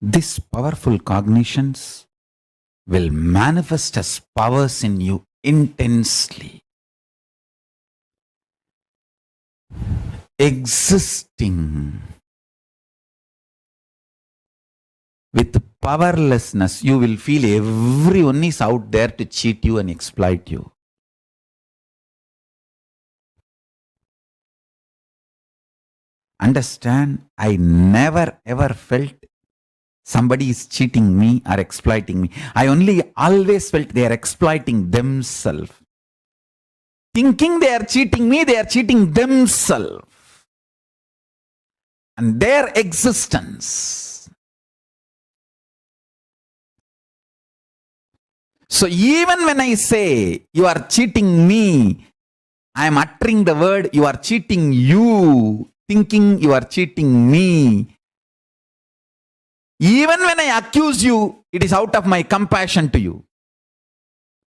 these powerful cognitions will manifest as powers in you intensely. Existing with powerlessness, you will feel everyone is out there to cheat you and exploit you. Understand, I never ever felt somebody is cheating me or exploiting me. I always felt they are exploiting themselves. Thinking they are cheating me, they are cheating themselves and their existence. So even when I say you are cheating me, I am uttering the word you are cheating you, thinking you are cheating me. Even when I accuse you, it is out of my compassion to you.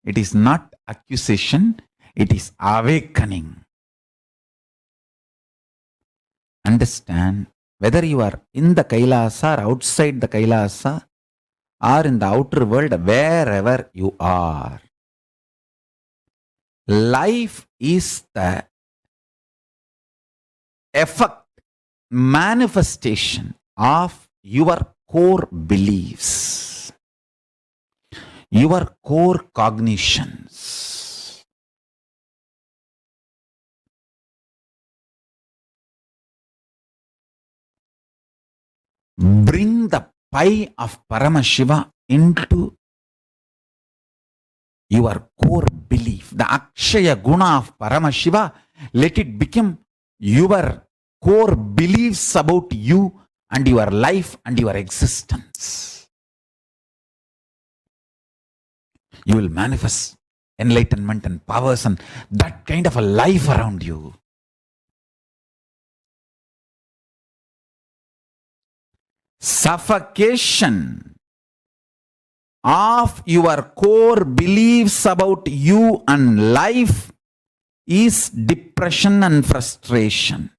It is not accusation, it is awakening. Understand, whether you are in the Kailasa or outside the Kailasa or in the outer world, wherever you are, life is the effect, manifestation of your core beliefs, your core cognitions. Bring the pie of Paramashiva into your core belief, the Akshaya Guna of Paramashiva. Let it become your core beliefs about you and your life and your existence. You will manifest enlightenment and powers and that kind of a life around you. Suffocation of your core beliefs about you and life is depression and frustration.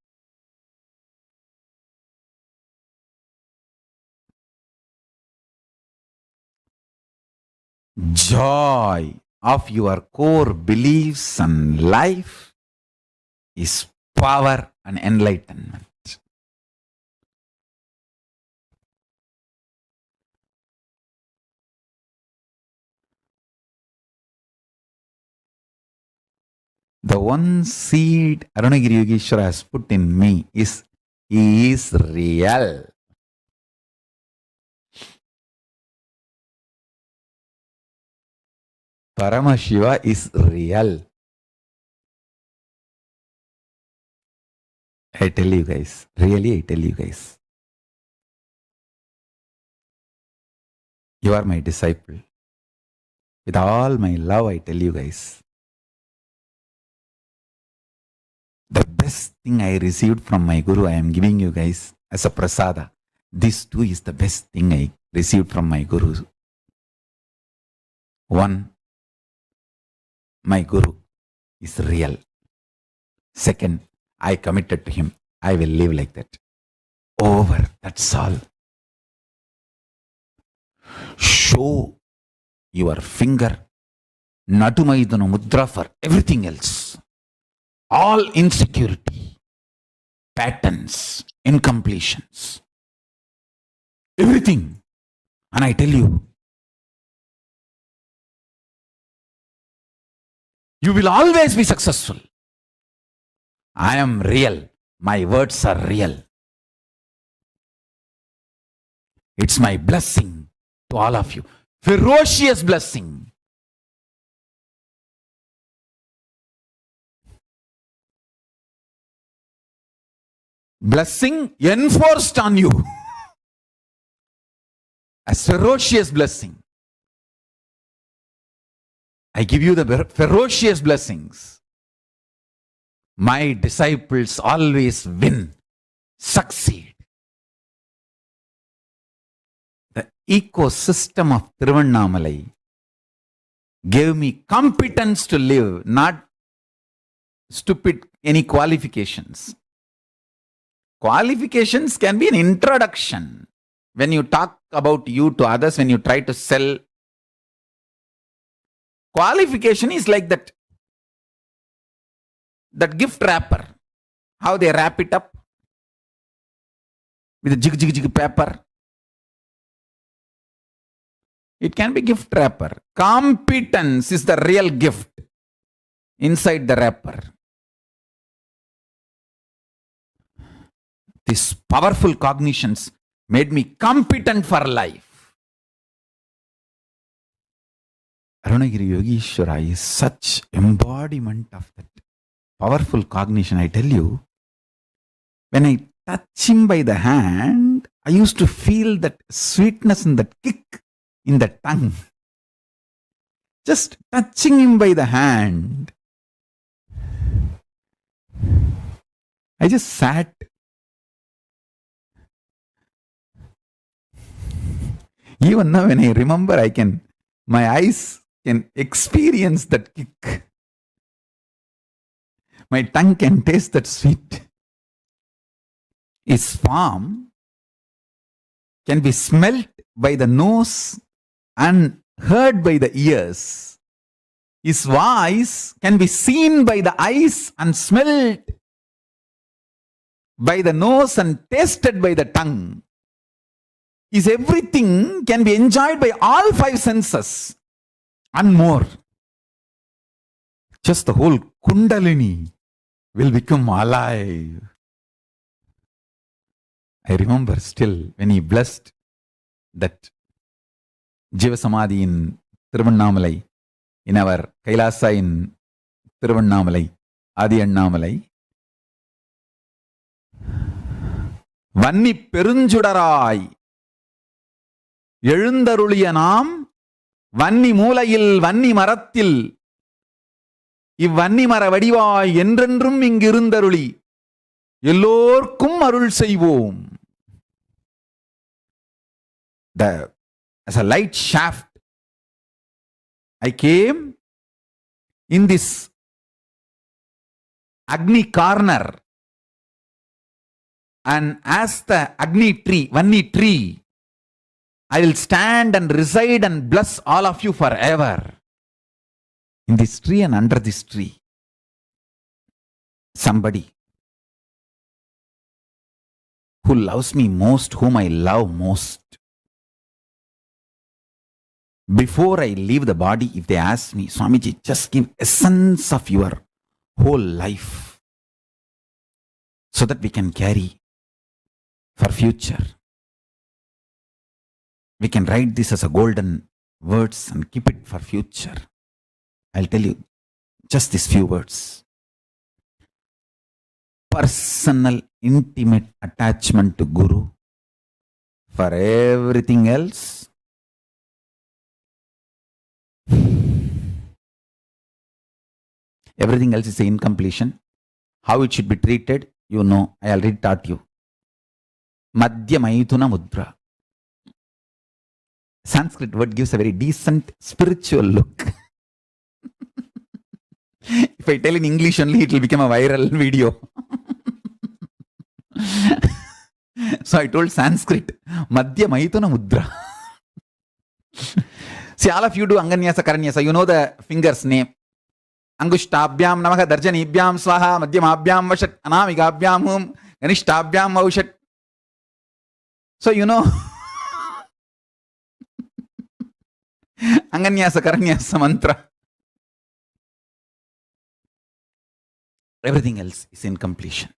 Joy of your core beliefs and life is power and enlightenment. The one seed Arunagiri Yogeshwara has put in me is he is real. Paramashiva is real. I tell you guys, really I tell you guys. You are my disciple. With all my love, I tell you guys. The best thing I received from my Guru, I am giving you guys as a prasada. This too is the best thing I received from my Guru. One, my Guru is real. Second, I committed to him. I will live like that. Over. That's all. Show your finger, Natumaidana Mudra for everything else. All insecurity, patterns, incompletions, everything. And I tell you, you will always be successful. I am real. My words are real. It's my blessing to all of you. Ferocious blessing. Blessing enforced on you. A ferocious blessing. I give you the ferocious blessings. My disciples always win, succeed. The ecosystem of Tiruvannamalai gave me competence to live, not stupid any qualifications. Qualifications can be an introduction. When you talk about you to others, when you try to sell, qualification is like that gift wrapper. How they wrap it up with a jig paper. It can be gift wrapper. Competence is the real gift inside the wrapper. These powerful cognitions made me competent for life. Arunagiri Yogeshwara is such embodiment of that powerful cognition. I tell you, when I touch him by the hand, I used to feel that sweetness and that kick in the tongue. Just touching him by the hand, I just sat. Even now when I remember, my eyes can experience that kick. My tongue can taste that sweet. His form can be smelt by the nose and heard by the ears. His voice can be seen by the eyes and smelt by the nose and tasted by the tongue. His everything can be enjoyed by all five senses and more. Just the whole Kundalini will become alive. I remember still when he blessed that Jiva Samadhi in Tiruvannamalai, in our Kailasa in Tiruvannamalai, Adi Annamalai. Vanni Perunjudarai எழுந்தருளிய நாம் வன்னி மூலையில் வன்னி மரத்தில் இவ்வன்னி மர வடிவாய் என்றென்றும் இங்கிருந்தருளி எல்லோர்க்கும் அருள் செய்வோம். As a light shaft, I came in this Agni corner, and as the Agni tree, Vanni tree, I will stand and reside and bless all of you forever. In this tree and under this tree, somebody who loves me most, whom I love most. Before I leave the body, if they ask me, Swamiji, just give essence of your whole life so that we can carry for future. We can write this as a golden words and keep it for future. I'll tell you just these few words. Personal, intimate attachment to Guru. For everything else, everything else is an incompletion. How it should be treated, you know, I already taught you. Madhya Maithuna Mudra. Sanskrit word gives a very decent spiritual look. If I tell in English only, it will become a viral video. So I told Sanskrit, Madhya Maithuna Mudra. See, all of you do Anganyasa Karanyasa. You know the fingers name. Angushtabhyam Namaha Darjanibhyam Swaha Madhyamabhyam Vashat Anamikabhyam Hum Ganishtabhyam Aushat. So, Anganyasa Karanyasa mantra. Everything else is in completion.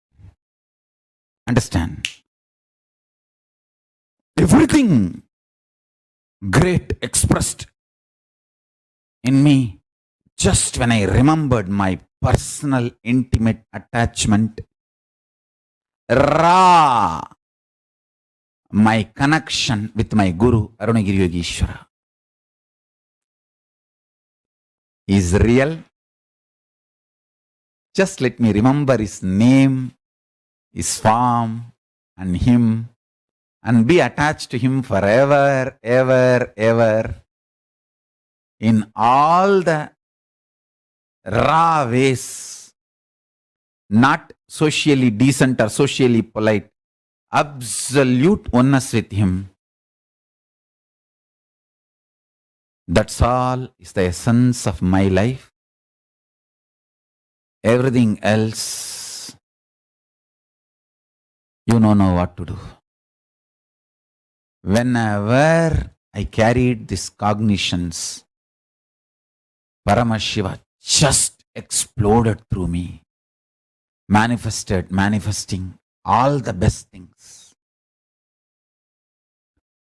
Understand? Everything great expressed in me just when I remembered my personal intimate attachment, my connection with my Guru Arunagiri Yogeshwara is real. Just let me remember his name, his form, and him, and be attached to him forever, ever, ever, in all the raw ways, not socially decent or socially polite, absolute oneness with him. That's all is the essence of my life. Everything else, you don't know what to do. Whenever I carried these cognitions, Paramashiva just exploded through me, manifesting all the best things.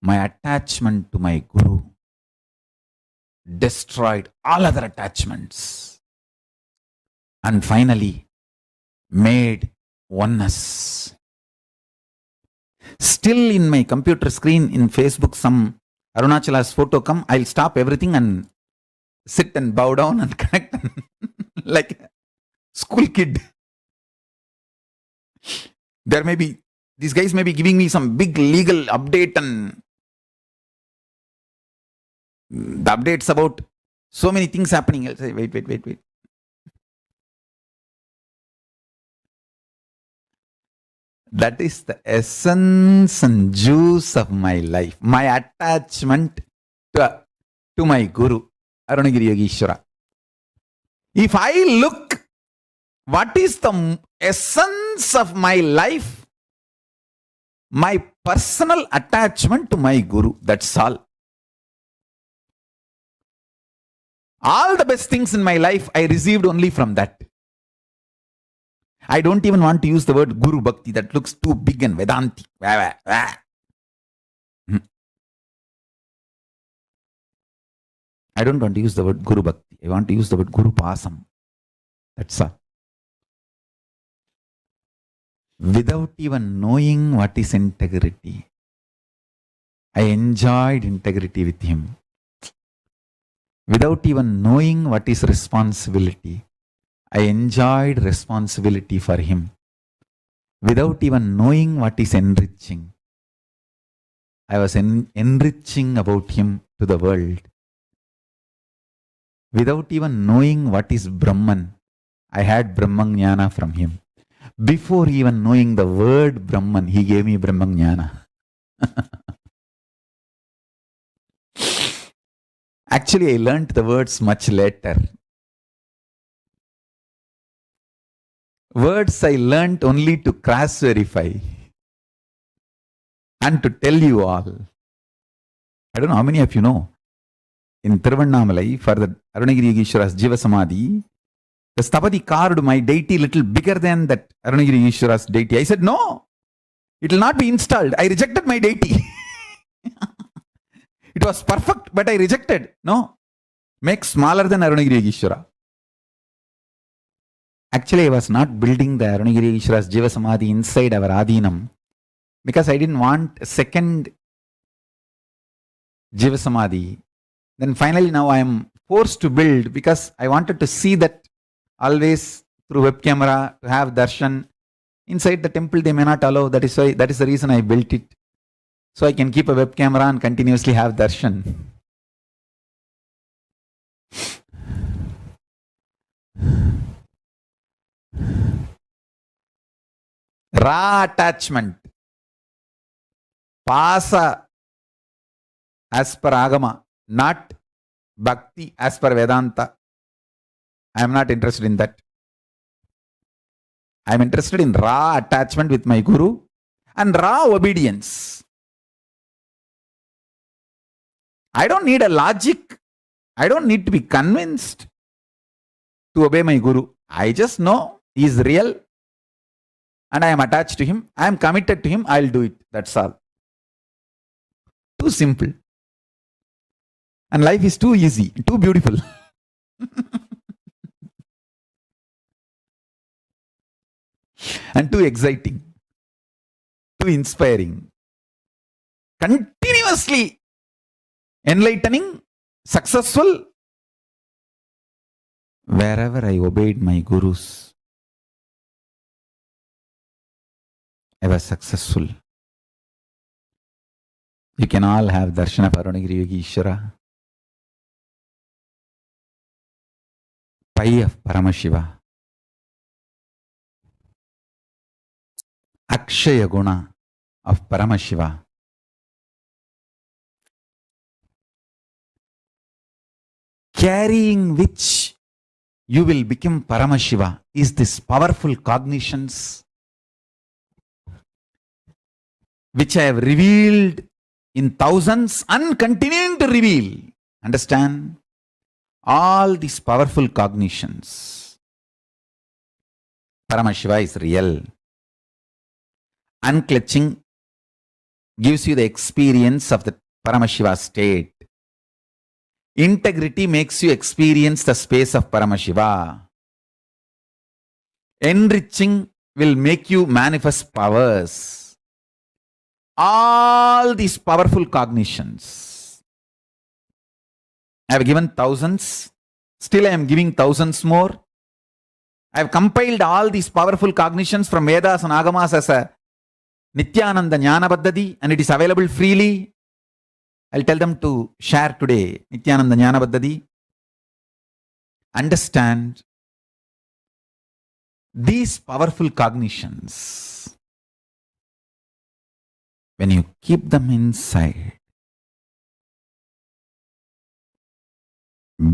My attachment to my Guru destroyed all other attachments and finally made oneness. Still in my computer screen in Facebook, some Arunachala's photo come, I'll stop everything and sit and bow down and connect like a school kid. These guys may be giving me some big legal update, and the updates about so many things happening. I'll say, wait. That is the essence and juice of my life. My attachment to my Guru, Arunagiri Yogeshwara. If I look, what is the essence of my life? My personal attachment to my Guru. That's all. All the best things in my life I received only from that. I don't even want to use the word Guru Bhakti. That looks too big and Vedanti. I don't want to use the word Guru Bhakti. I want to use the word Guru Pasam. That's all. Without even knowing what is integrity, I enjoyed integrity with him. Without even knowing what is responsibility, I enjoyed responsibility for him. Without even knowing what is enriching, I was enriching about him to the world. Without even knowing what is Brahman, I had Brahman Jnana from him. Before even knowing the word Brahman, he gave me Brahman Jnana. Actually, I learnt the words much later. Words I learnt only to cross-verify and to tell you all. I don't know how many of you know. In Tiruvannamalai, for the Arunagiri Yogeshwara's Jiva Samadhi, the Stapati carved my deity little bigger than that Arunagiri Yogeshwara's deity. I said, no, it will not be installed. I rejected my deity. It was perfect, but I rejected. No, make smaller than Arunagiri Yogeshwara. Actually, I was not building the Arunagiri Yogeshwara's Jiva Samadhi inside our Adinam because I didn't want a second Jiva Samadhi. Then finally now I am forced to build because I wanted to see that always through web camera, to have darshan. Inside the temple they may not allow. That is the reason I built it. So I can keep a web camera and continuously have darshan. Raw attachment. Pasa as per Agama, not Bhakti as per Vedanta. I am not interested in that. I am interested in raw attachment with my Guru and raw obedience. I don't need a logic. I don't need to be convinced to obey my Guru. I just know he is real and I am attached to him. I am committed to him. I'll do it. That's all. Too simple. And life is too easy, too beautiful. And too exciting, too inspiring. Continuously enlightening, successful. Wherever I obeyed my gurus, I was successful. You can all have darshan of Arunagiri Yogi Ishvara, Pai of Paramashiva, Akshaya Guna of Paramashiva, carrying which you will become Paramashiva is this powerful cognitions which I have revealed in thousands and continuing to reveal. Understand? All these powerful cognitions. Paramashiva is real. Unclutching gives you the experience of the Paramashiva state. Integrity makes you experience the space of Paramashiva. Enriching will make you manifest powers. All these powerful cognitions. I have given thousands. Still I am giving thousands more. I have compiled all these powerful cognitions from Vedas and Agamas as a Nithyananda Jnana Paddhati, and it is available freely. I'll tell them to share today. Nithyananda Jnana Paddhati. Understand these powerful cognitions. When you keep them inside,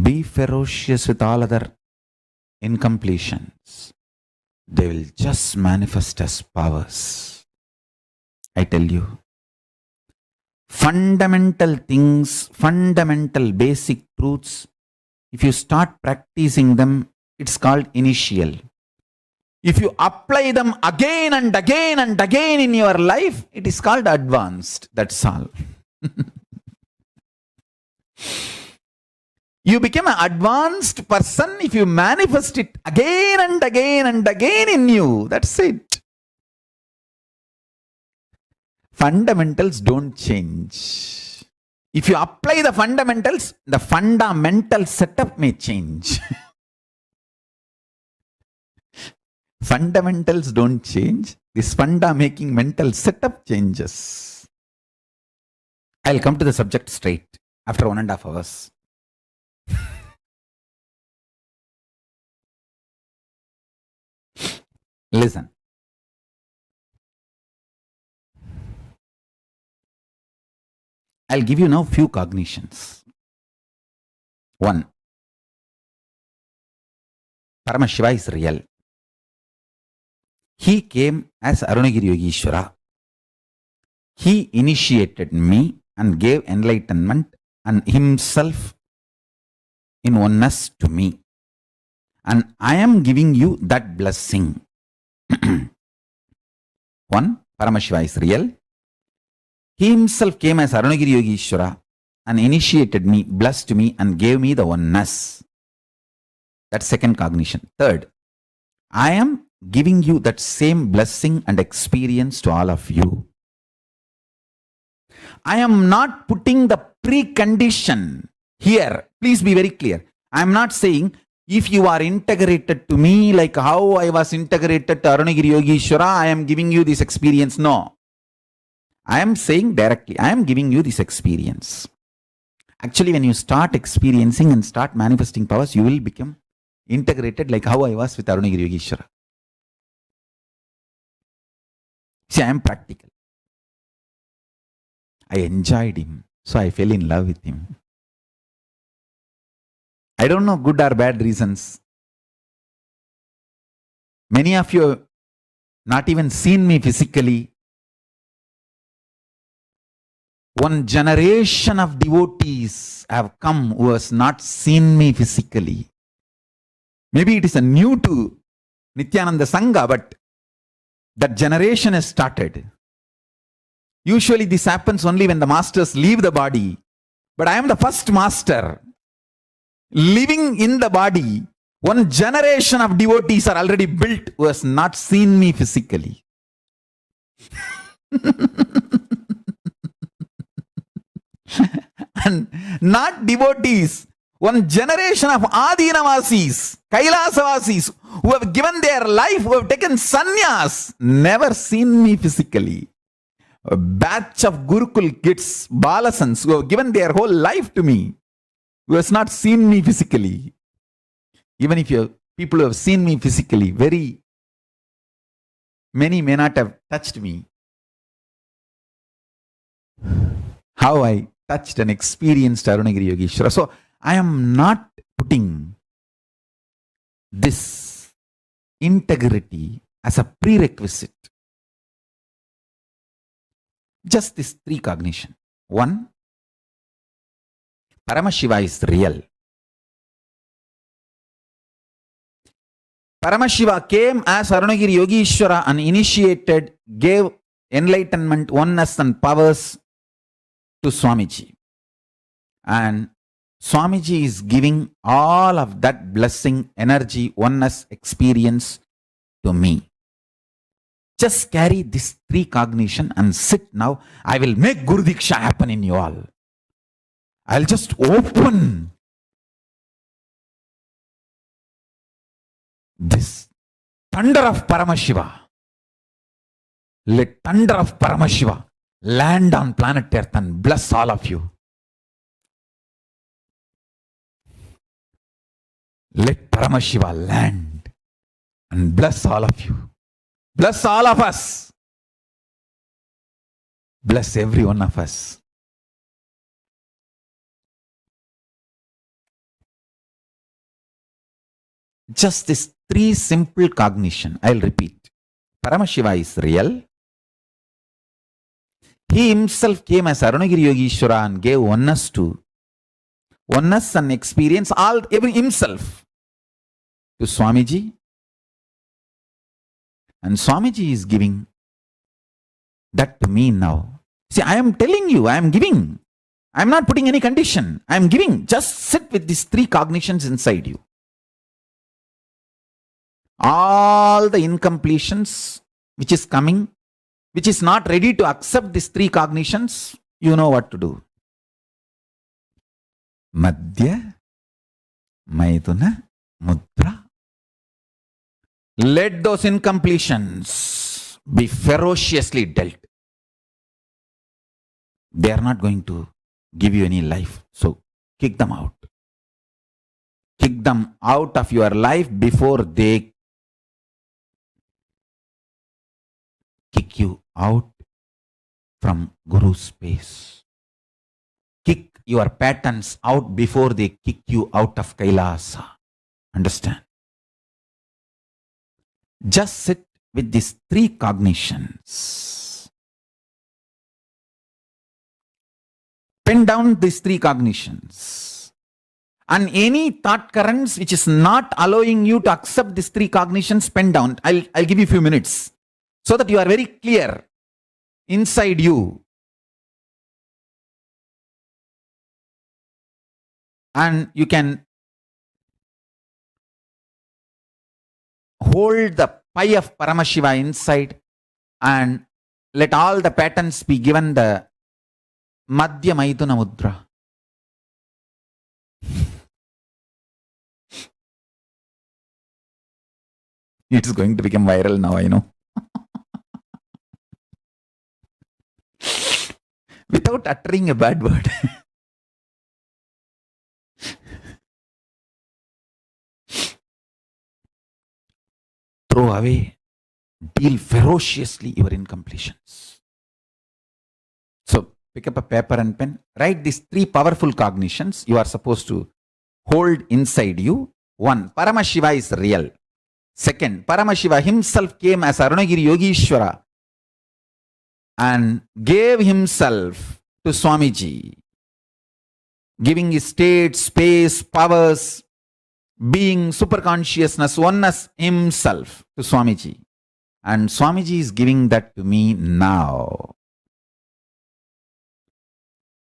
be ferocious with all other incompletions. They will just manifest as powers. I tell you, fundamental things, fundamental basic truths, if you start practicing them, it's called initial. If you apply them again and again and again in your life, it is called advanced. That's all. You become an advanced person if you manifest it again and again and again in you. That's it. Fundamentals don't change. If you apply the fundamentals, the fundamental setup may change. Fundamentals don't change. This funda-making mental setup changes. I'll come to the subject straight after 1.5 hours. Listen. I'll give you now few cognitions. 1. Paramashiva is real. He came as Arunagiri Yogi Ishvara. He initiated me and gave enlightenment and himself in oneness to me. And I am giving you that blessing. 1. Paramashiva is real. He himself came as Arunagiri Yogi Ishvara and initiated me, blessed me and gave me the oneness. That's second cognition. Third, I am giving you that same blessing and experience to all of you. I am not putting the precondition here. Please be very clear. I am not saying if you are integrated to me like how I was integrated to Arunagiri Yogi Ishvara, I am giving you this experience. No. I am saying directly, I am giving you this experience. Actually, when you start experiencing and start manifesting powers, you will become integrated like how I was with Arunagiri Yogi Ishvara. See, I am practical. I enjoyed him, so I fell in love with him. I don't know good or bad reasons. Many of you not even seen me physically. One generation of devotees have come who has not seen me physically. Maybe it is a new to Nithyananda Sangha, but that generation has started. Usually this happens only when the masters leave the body. But I am the first master. Living in the body, one generation of devotees are already built who has not seen me physically. And not devotees, one generation of Adinavasis, Kailasavasis, who have given their life, who have taken sannyas, never seen me physically. A batch of Gurukul kids, Balasans, who have given their whole life to me, who has not seen me physically. Even if people who have seen me physically, very many may not have touched me. How I touched and experienced Arunagiri Yogeshwara. So I am not putting this integrity as a prerequisite. Just this three cognition. One, Paramashiva is real. Paramashiva came as Arunagiri Yogeshwara and initiated, gave enlightenment, oneness and powers to Swamiji. And Swamiji is giving all of that blessing, energy, oneness, experience to me. Just carry this three cognition and sit now. I will make Guru Diksha happen in you all. I'll just open this thunder of Paramashiva. Let thunder of Paramashiva land on planet Earth and bless all of you. Let Paramashiva land and bless all of you. Bless all of us. Bless every one of us. Just this three simple cognition. I'll repeat. Paramashiva is real. He himself came as Arunagiri Yogeshwara and gave oneness and experience every himself to Swamiji. And Swamiji is giving that to me now. See, I am telling you, I am giving. I am not putting any condition. I am giving. Just sit with these three cognitions inside you. All the incompletions which is coming, which is not ready to accept these three cognitions, you know what to do. Madhya, Maithuna, Mudra. Let those incompletions be ferociously dealt. They are not going to give you any life. So kick them out. Kick them out of your life before they kick you out from Guru's space. Kick your patterns out before they kick you out of Kailasa. Understand? Just sit with these three cognitions. Pen down these three cognitions. And any thought currents which is not allowing you to accept these three cognitions, pen down. I'll give you a few minutes so that you are very clear inside you. And you can hold the pie of Paramashiva inside and let all the patterns be given the Madhya Maithuna Mudra. It is going to become viral now, I know. Without uttering a bad word. Throw away, deal ferociously your incompletions. So pick up a paper and pen, write these three powerful cognitions you are supposed to hold inside you. One, Paramashiva is real. Second, Paramashiva himself came as Arunagiri Yogishwara and gave himself to Swamiji, giving his state, space, powers, being, superconsciousness, oneness himself to Swamiji. And Swamiji is giving that to me now.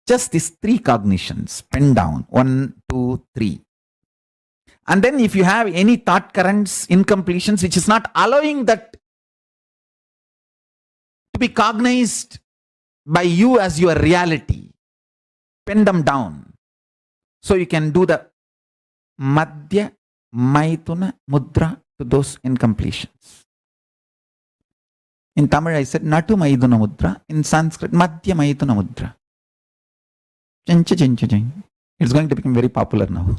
Just these three cognitions, pen down, 1, 2, 3. And then if you have any thought currents, incompletions, which is not allowing that to be cognized by you as your reality, pen them down. So you can do the Madhya Maithuna Mudra to those incompletions. In Tamil I said Natu Maithuna Mudra. In Sanskrit, Madhya Maithuna Mudra. It's going to become very popular now.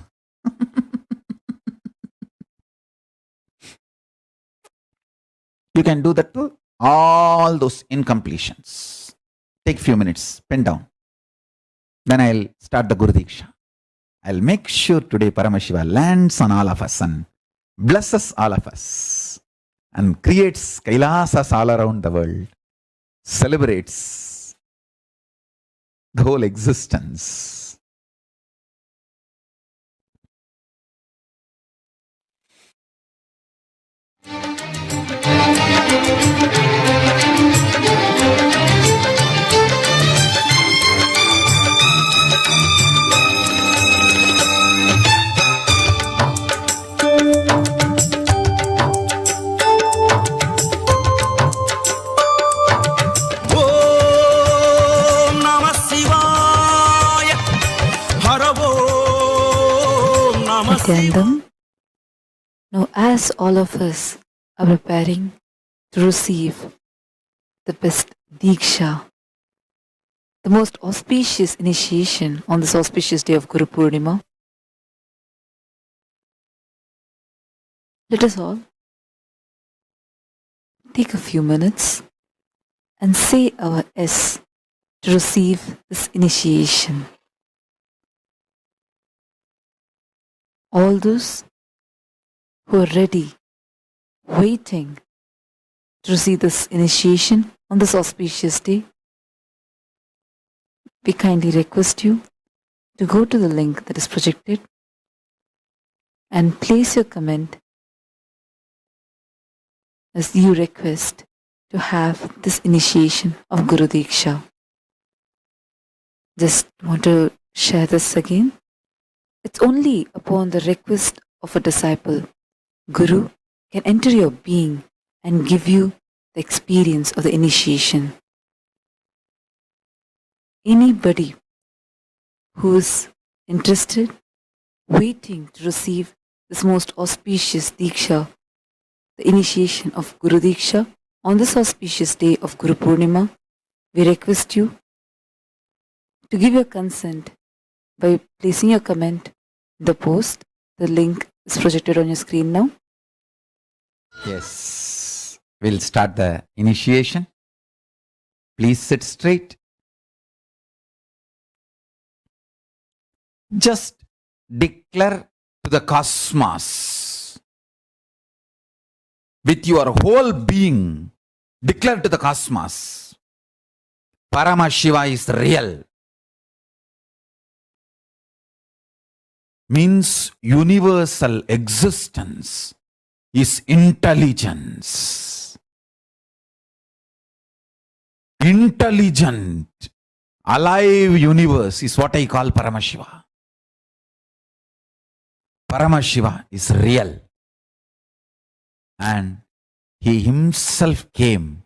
You can do that to all those incompletions. Take few minutes, pen down. Then I'll start the Guru Diksha. I'll make sure today Paramashiva lands on all of us and blesses all of us and creates Kailasas all around the world, celebrates the whole existence. Nithyanandam. Now, as all of us are preparing to receive the best Diksha, the most auspicious initiation on this auspicious day of Guru Purnima, let us all take a few minutes and say our S to receive this initiation. All those who are ready, waiting to receive this initiation on this auspicious day, we kindly request you to go to the link that is projected and place your comment as you request to have this initiation of Guru Diksha. Just want to share this again. It's only upon the request of a disciple, Guru can enter your being and give you the experience of the initiation. Anybody who is interested, waiting to receive this most auspicious Diksha, the initiation of Guru Diksha, on this auspicious day of Guru Purnima, we request you to give your consent by placing your comment in the post. The link is projected on your screen now. Yes, we'll start the initiation. Please sit straight. Just declare to the cosmos with your whole being. Declare to the cosmos, Paramashiva is real. Means universal existence is intelligence. Intelligent, alive universe is what I call Paramashiva. Paramashiva is real. And he himself came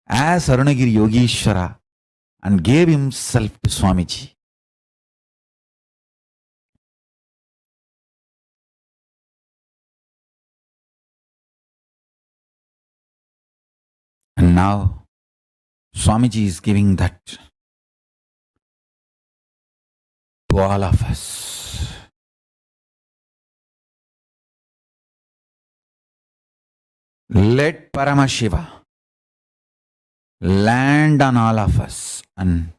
as Arunagiri Yogishwara and gave himself to Swamiji. And now Swamiji is giving that to all of us. Let Paramashiva land on all of us and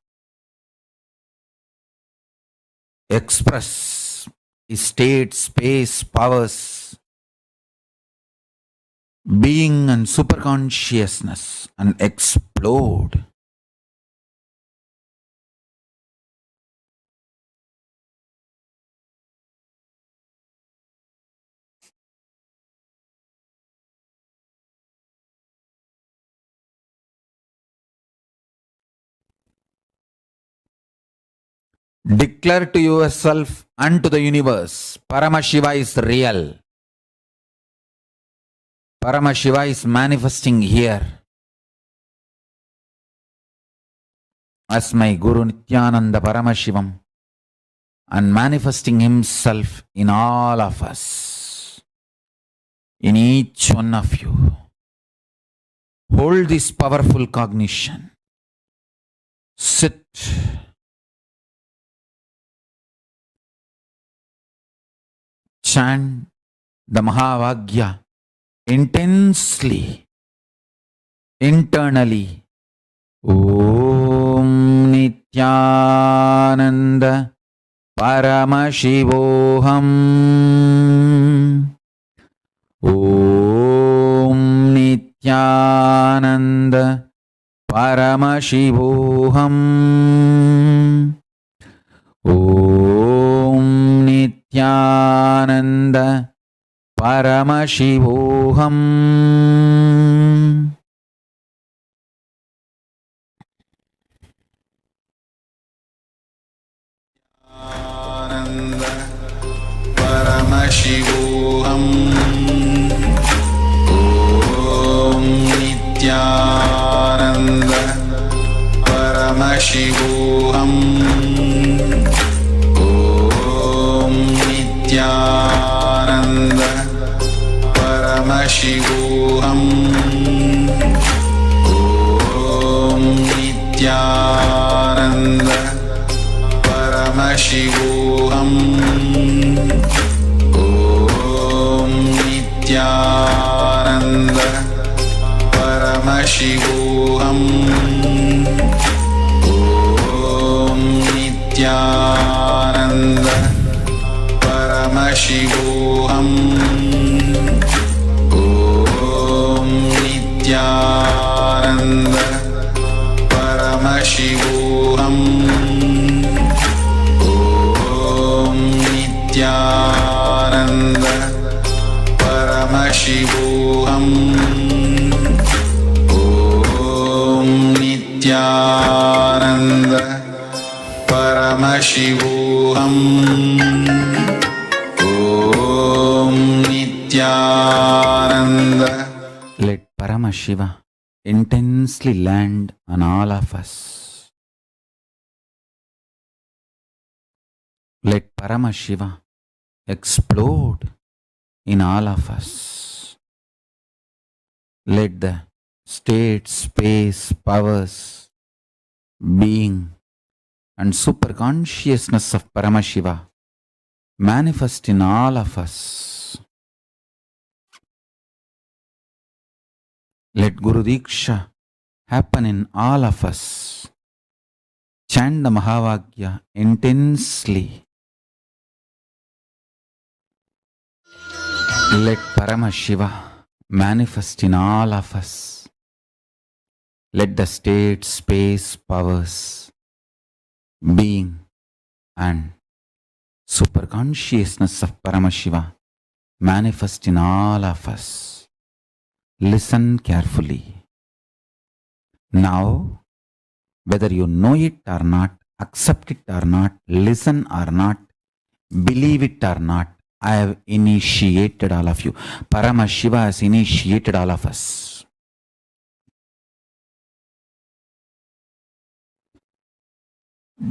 express his state, space, powers, being and superconsciousness and explode. Declare to yourself and to the universe, Paramashiva is real. Paramashiva is manifesting here as my Guru Nithyananda Paramashivam and manifesting himself in all of us, in each one of you. Hold this powerful cognition. Sit. Chant the Mahavagya intensely, internally. Om Nithyananda Paramashivoham. Om Nithyananda Paramashivoham. Om Nithyananda Paramashivoham. Paramashivoham. Om Nithyananda Paramashivoham. Om Nithyananda Paramashivoham. Om Nithyananda Paramashivoham. Om Nithyananda Paramashivoham. Om Nithyananda Paramashivoham. Om Nithyananda Paramashivoham. Om Nithyananda Paramashivoham. Om Nithyananda Paramashivoham. Om Nithyananda. Let Paramashiva intensely land on all of us. Let Paramashiva explode in all of us. Let the state, space, powers, being and superconsciousness of Paramashiva manifest in all of us. Let Guru Diksha happen in all of us. Chant the Mahavagya intensely. Let Paramashiva manifest in all of us. Let the state, space, powers, being and superconsciousness of Paramashiva manifest in all of us. Listen carefully. Now, whether you know it or not, accept it or not, listen or not, believe it or not, I have initiated all of you. Paramashiva has initiated all of us.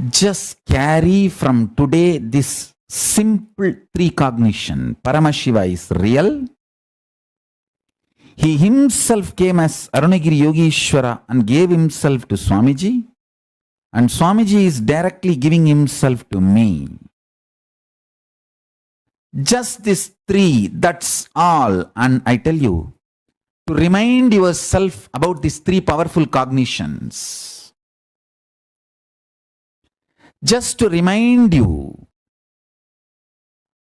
Just carry from today this simple three cognition. Paramashiva is real. He himself came as Arunagiri Yogeshwara and gave himself to Swamiji. And Swamiji is directly giving himself to me. Just these three, that's all. And I tell you, to remind yourself about these three powerful cognitions. Just to remind you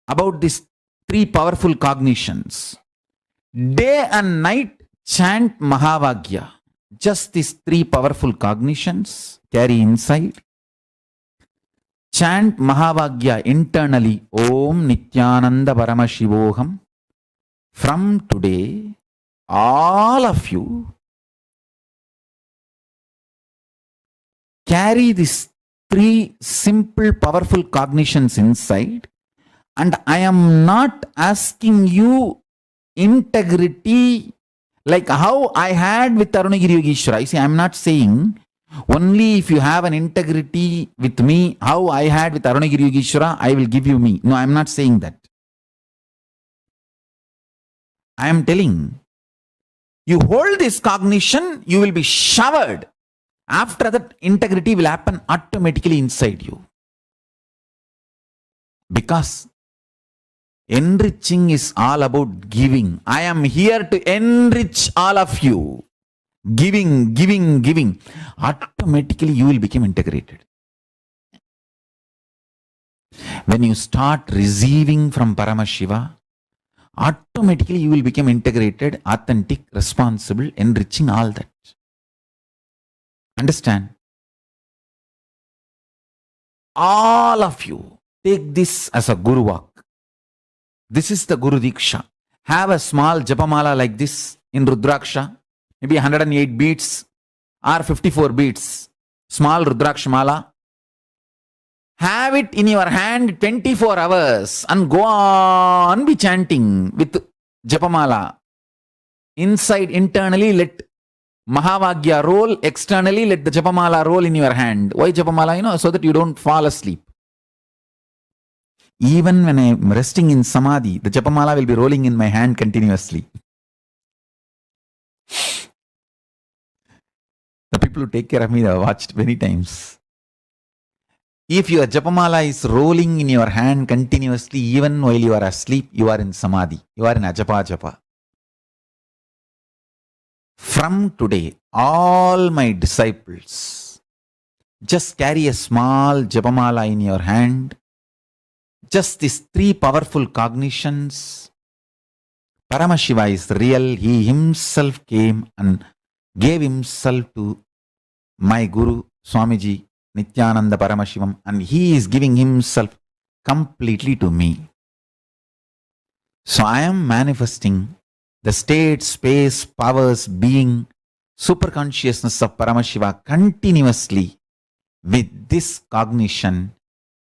about these three powerful cognitions. Day and night chant Mahavagya. Just these three powerful cognitions carry inside. Chant Mahavagya internally. Om Nithyananda Paramashivoham. From today, all of you carry these three simple, powerful cognitions inside. And I am not asking you integrity like how I had with Arunagiri Yogeshwara. You see, I'm not saying only if you have an integrity with me, how I had with Arunagiri Yogeshwara, I will give you me. No, I'm not saying that. I am telling you hold this cognition, you will be showered. After that, integrity will happen automatically inside you. Because enriching is all about giving. I am here to enrich all of you. Giving, giving, giving. Automatically you will become integrated. When you start receiving from Paramashiva, automatically you will become integrated, authentic, responsible, enriching all that. Understand? All of you take this as a Guru walk. This is the Guru Diksha. Have a small Japamala like this in Rudraksha, maybe 108 beats or 54 beats. Small Rudraksha Mala. Have it in your hand 24 hours and go on be chanting with Japamala. Inside, internally, let Mahavagya roll. Externally, let the Japamala roll in your hand. Why Japamala? So that you don't fall asleep. Even when I am resting in Samadhi, the Japamala will be rolling in my hand continuously. The people who take care of me, they have watched many times. If your Japamala is rolling in your hand continuously, even while you are asleep, you are in Samadhi. You are in Ajapa Japa. From today, all my disciples, just carry a small Japamala in your hand. Just these three powerful cognitions. Paramashiva is real. He himself came and gave himself to my Guru, Swamiji, Nithyananda Paramashivam, and he is giving himself completely to me. So I am manifesting the state, space, powers, being, super consciousness of Paramashiva continuously with this cognition.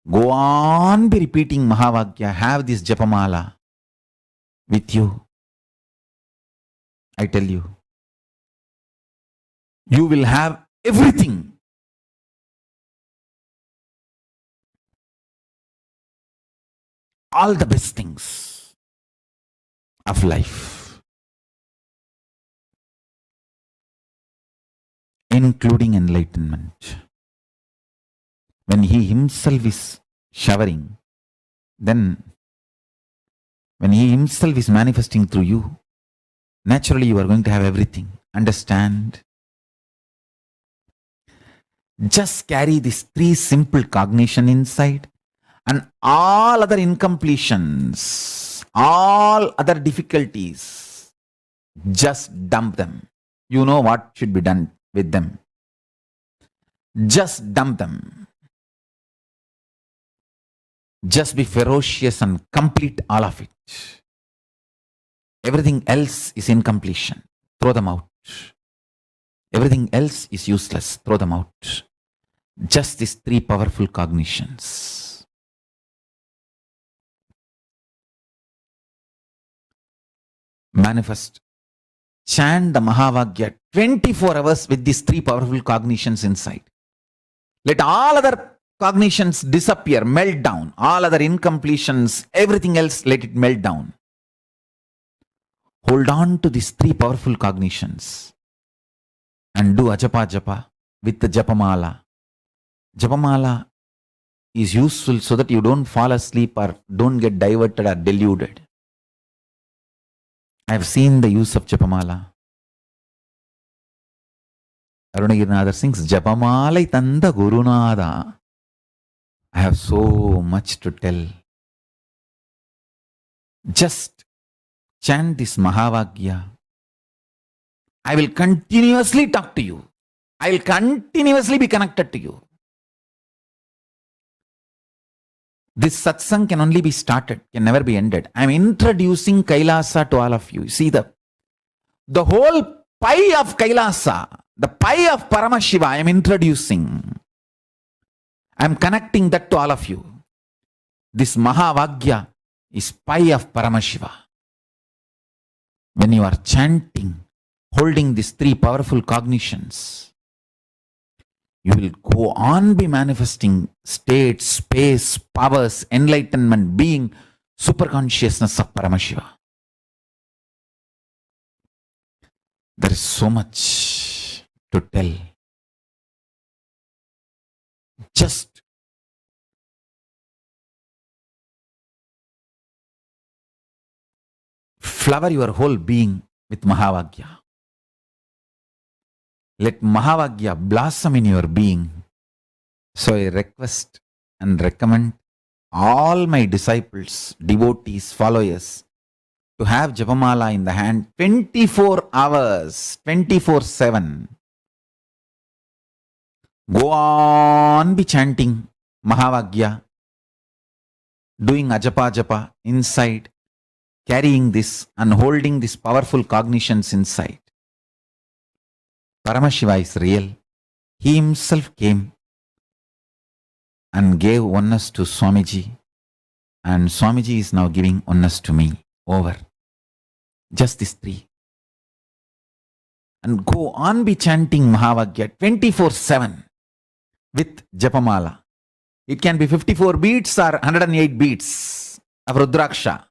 Go on be repeating Mahavagya. Have this Japamala with you. I tell you, you will have everything. All the best things of life, including enlightenment. When he himself is showering, then when he himself is manifesting through you, naturally you are going to have everything. Understand? Just carry these three simple cognition inside, and all other incompletions, all other difficulties, just dump them. You know what should be done with them. Just dump them. Just be ferocious and complete all of it. Everything else is incompletion. Throw them out. Everything else is useless. Throw them out. Just these three powerful cognitions. Manifest. Chant the Mahavagya 24 hours with these three powerful cognitions inside. Let all other cognitions disappear, melt down. All other incompletions, everything else, let it melt down. Hold on to these three powerful cognitions and do Ajapa Japa with the Japamala. Japamala is useful so that you don't fall asleep or don't get diverted or deluded. I have seen the use of Japamala. Arunagirinathar sings, Japamalai Tanda Gurunada. I have so much to tell. Just chant this Mahavagya, I will continuously talk to you. I will continuously be connected to you. This satsang can only be started, can never be ended. I am introducing Kailasa to all of you. See the whole pie of Kailasa, the pie of Paramashiva I am introducing. I am connecting that to all of you. This Mahavagya is pie of Paramashiva. When you are chanting, holding these three powerful cognitions, you will go on be manifesting states, space, powers, enlightenment, being, super consciousness of Paramashiva. There is so much to tell. Just flower your whole being with Mahavagya. Let Mahavagya blossom in your being. So I request and recommend all my disciples, devotees, followers to have Japamala in the hand 24 hours, 24/7. Go on be chanting Mahavagya, doing Ajapa Japa inside, carrying this and holding these powerful cognitions inside. Paramashiva is real. He himself came and gave oneness to Swamiji, and Swamiji is now giving oneness to me. Over. Just these three. And go on be chanting Mahavagya 24/7 with Japamala. It can be 54 beats or 108 beats of Rudraksha.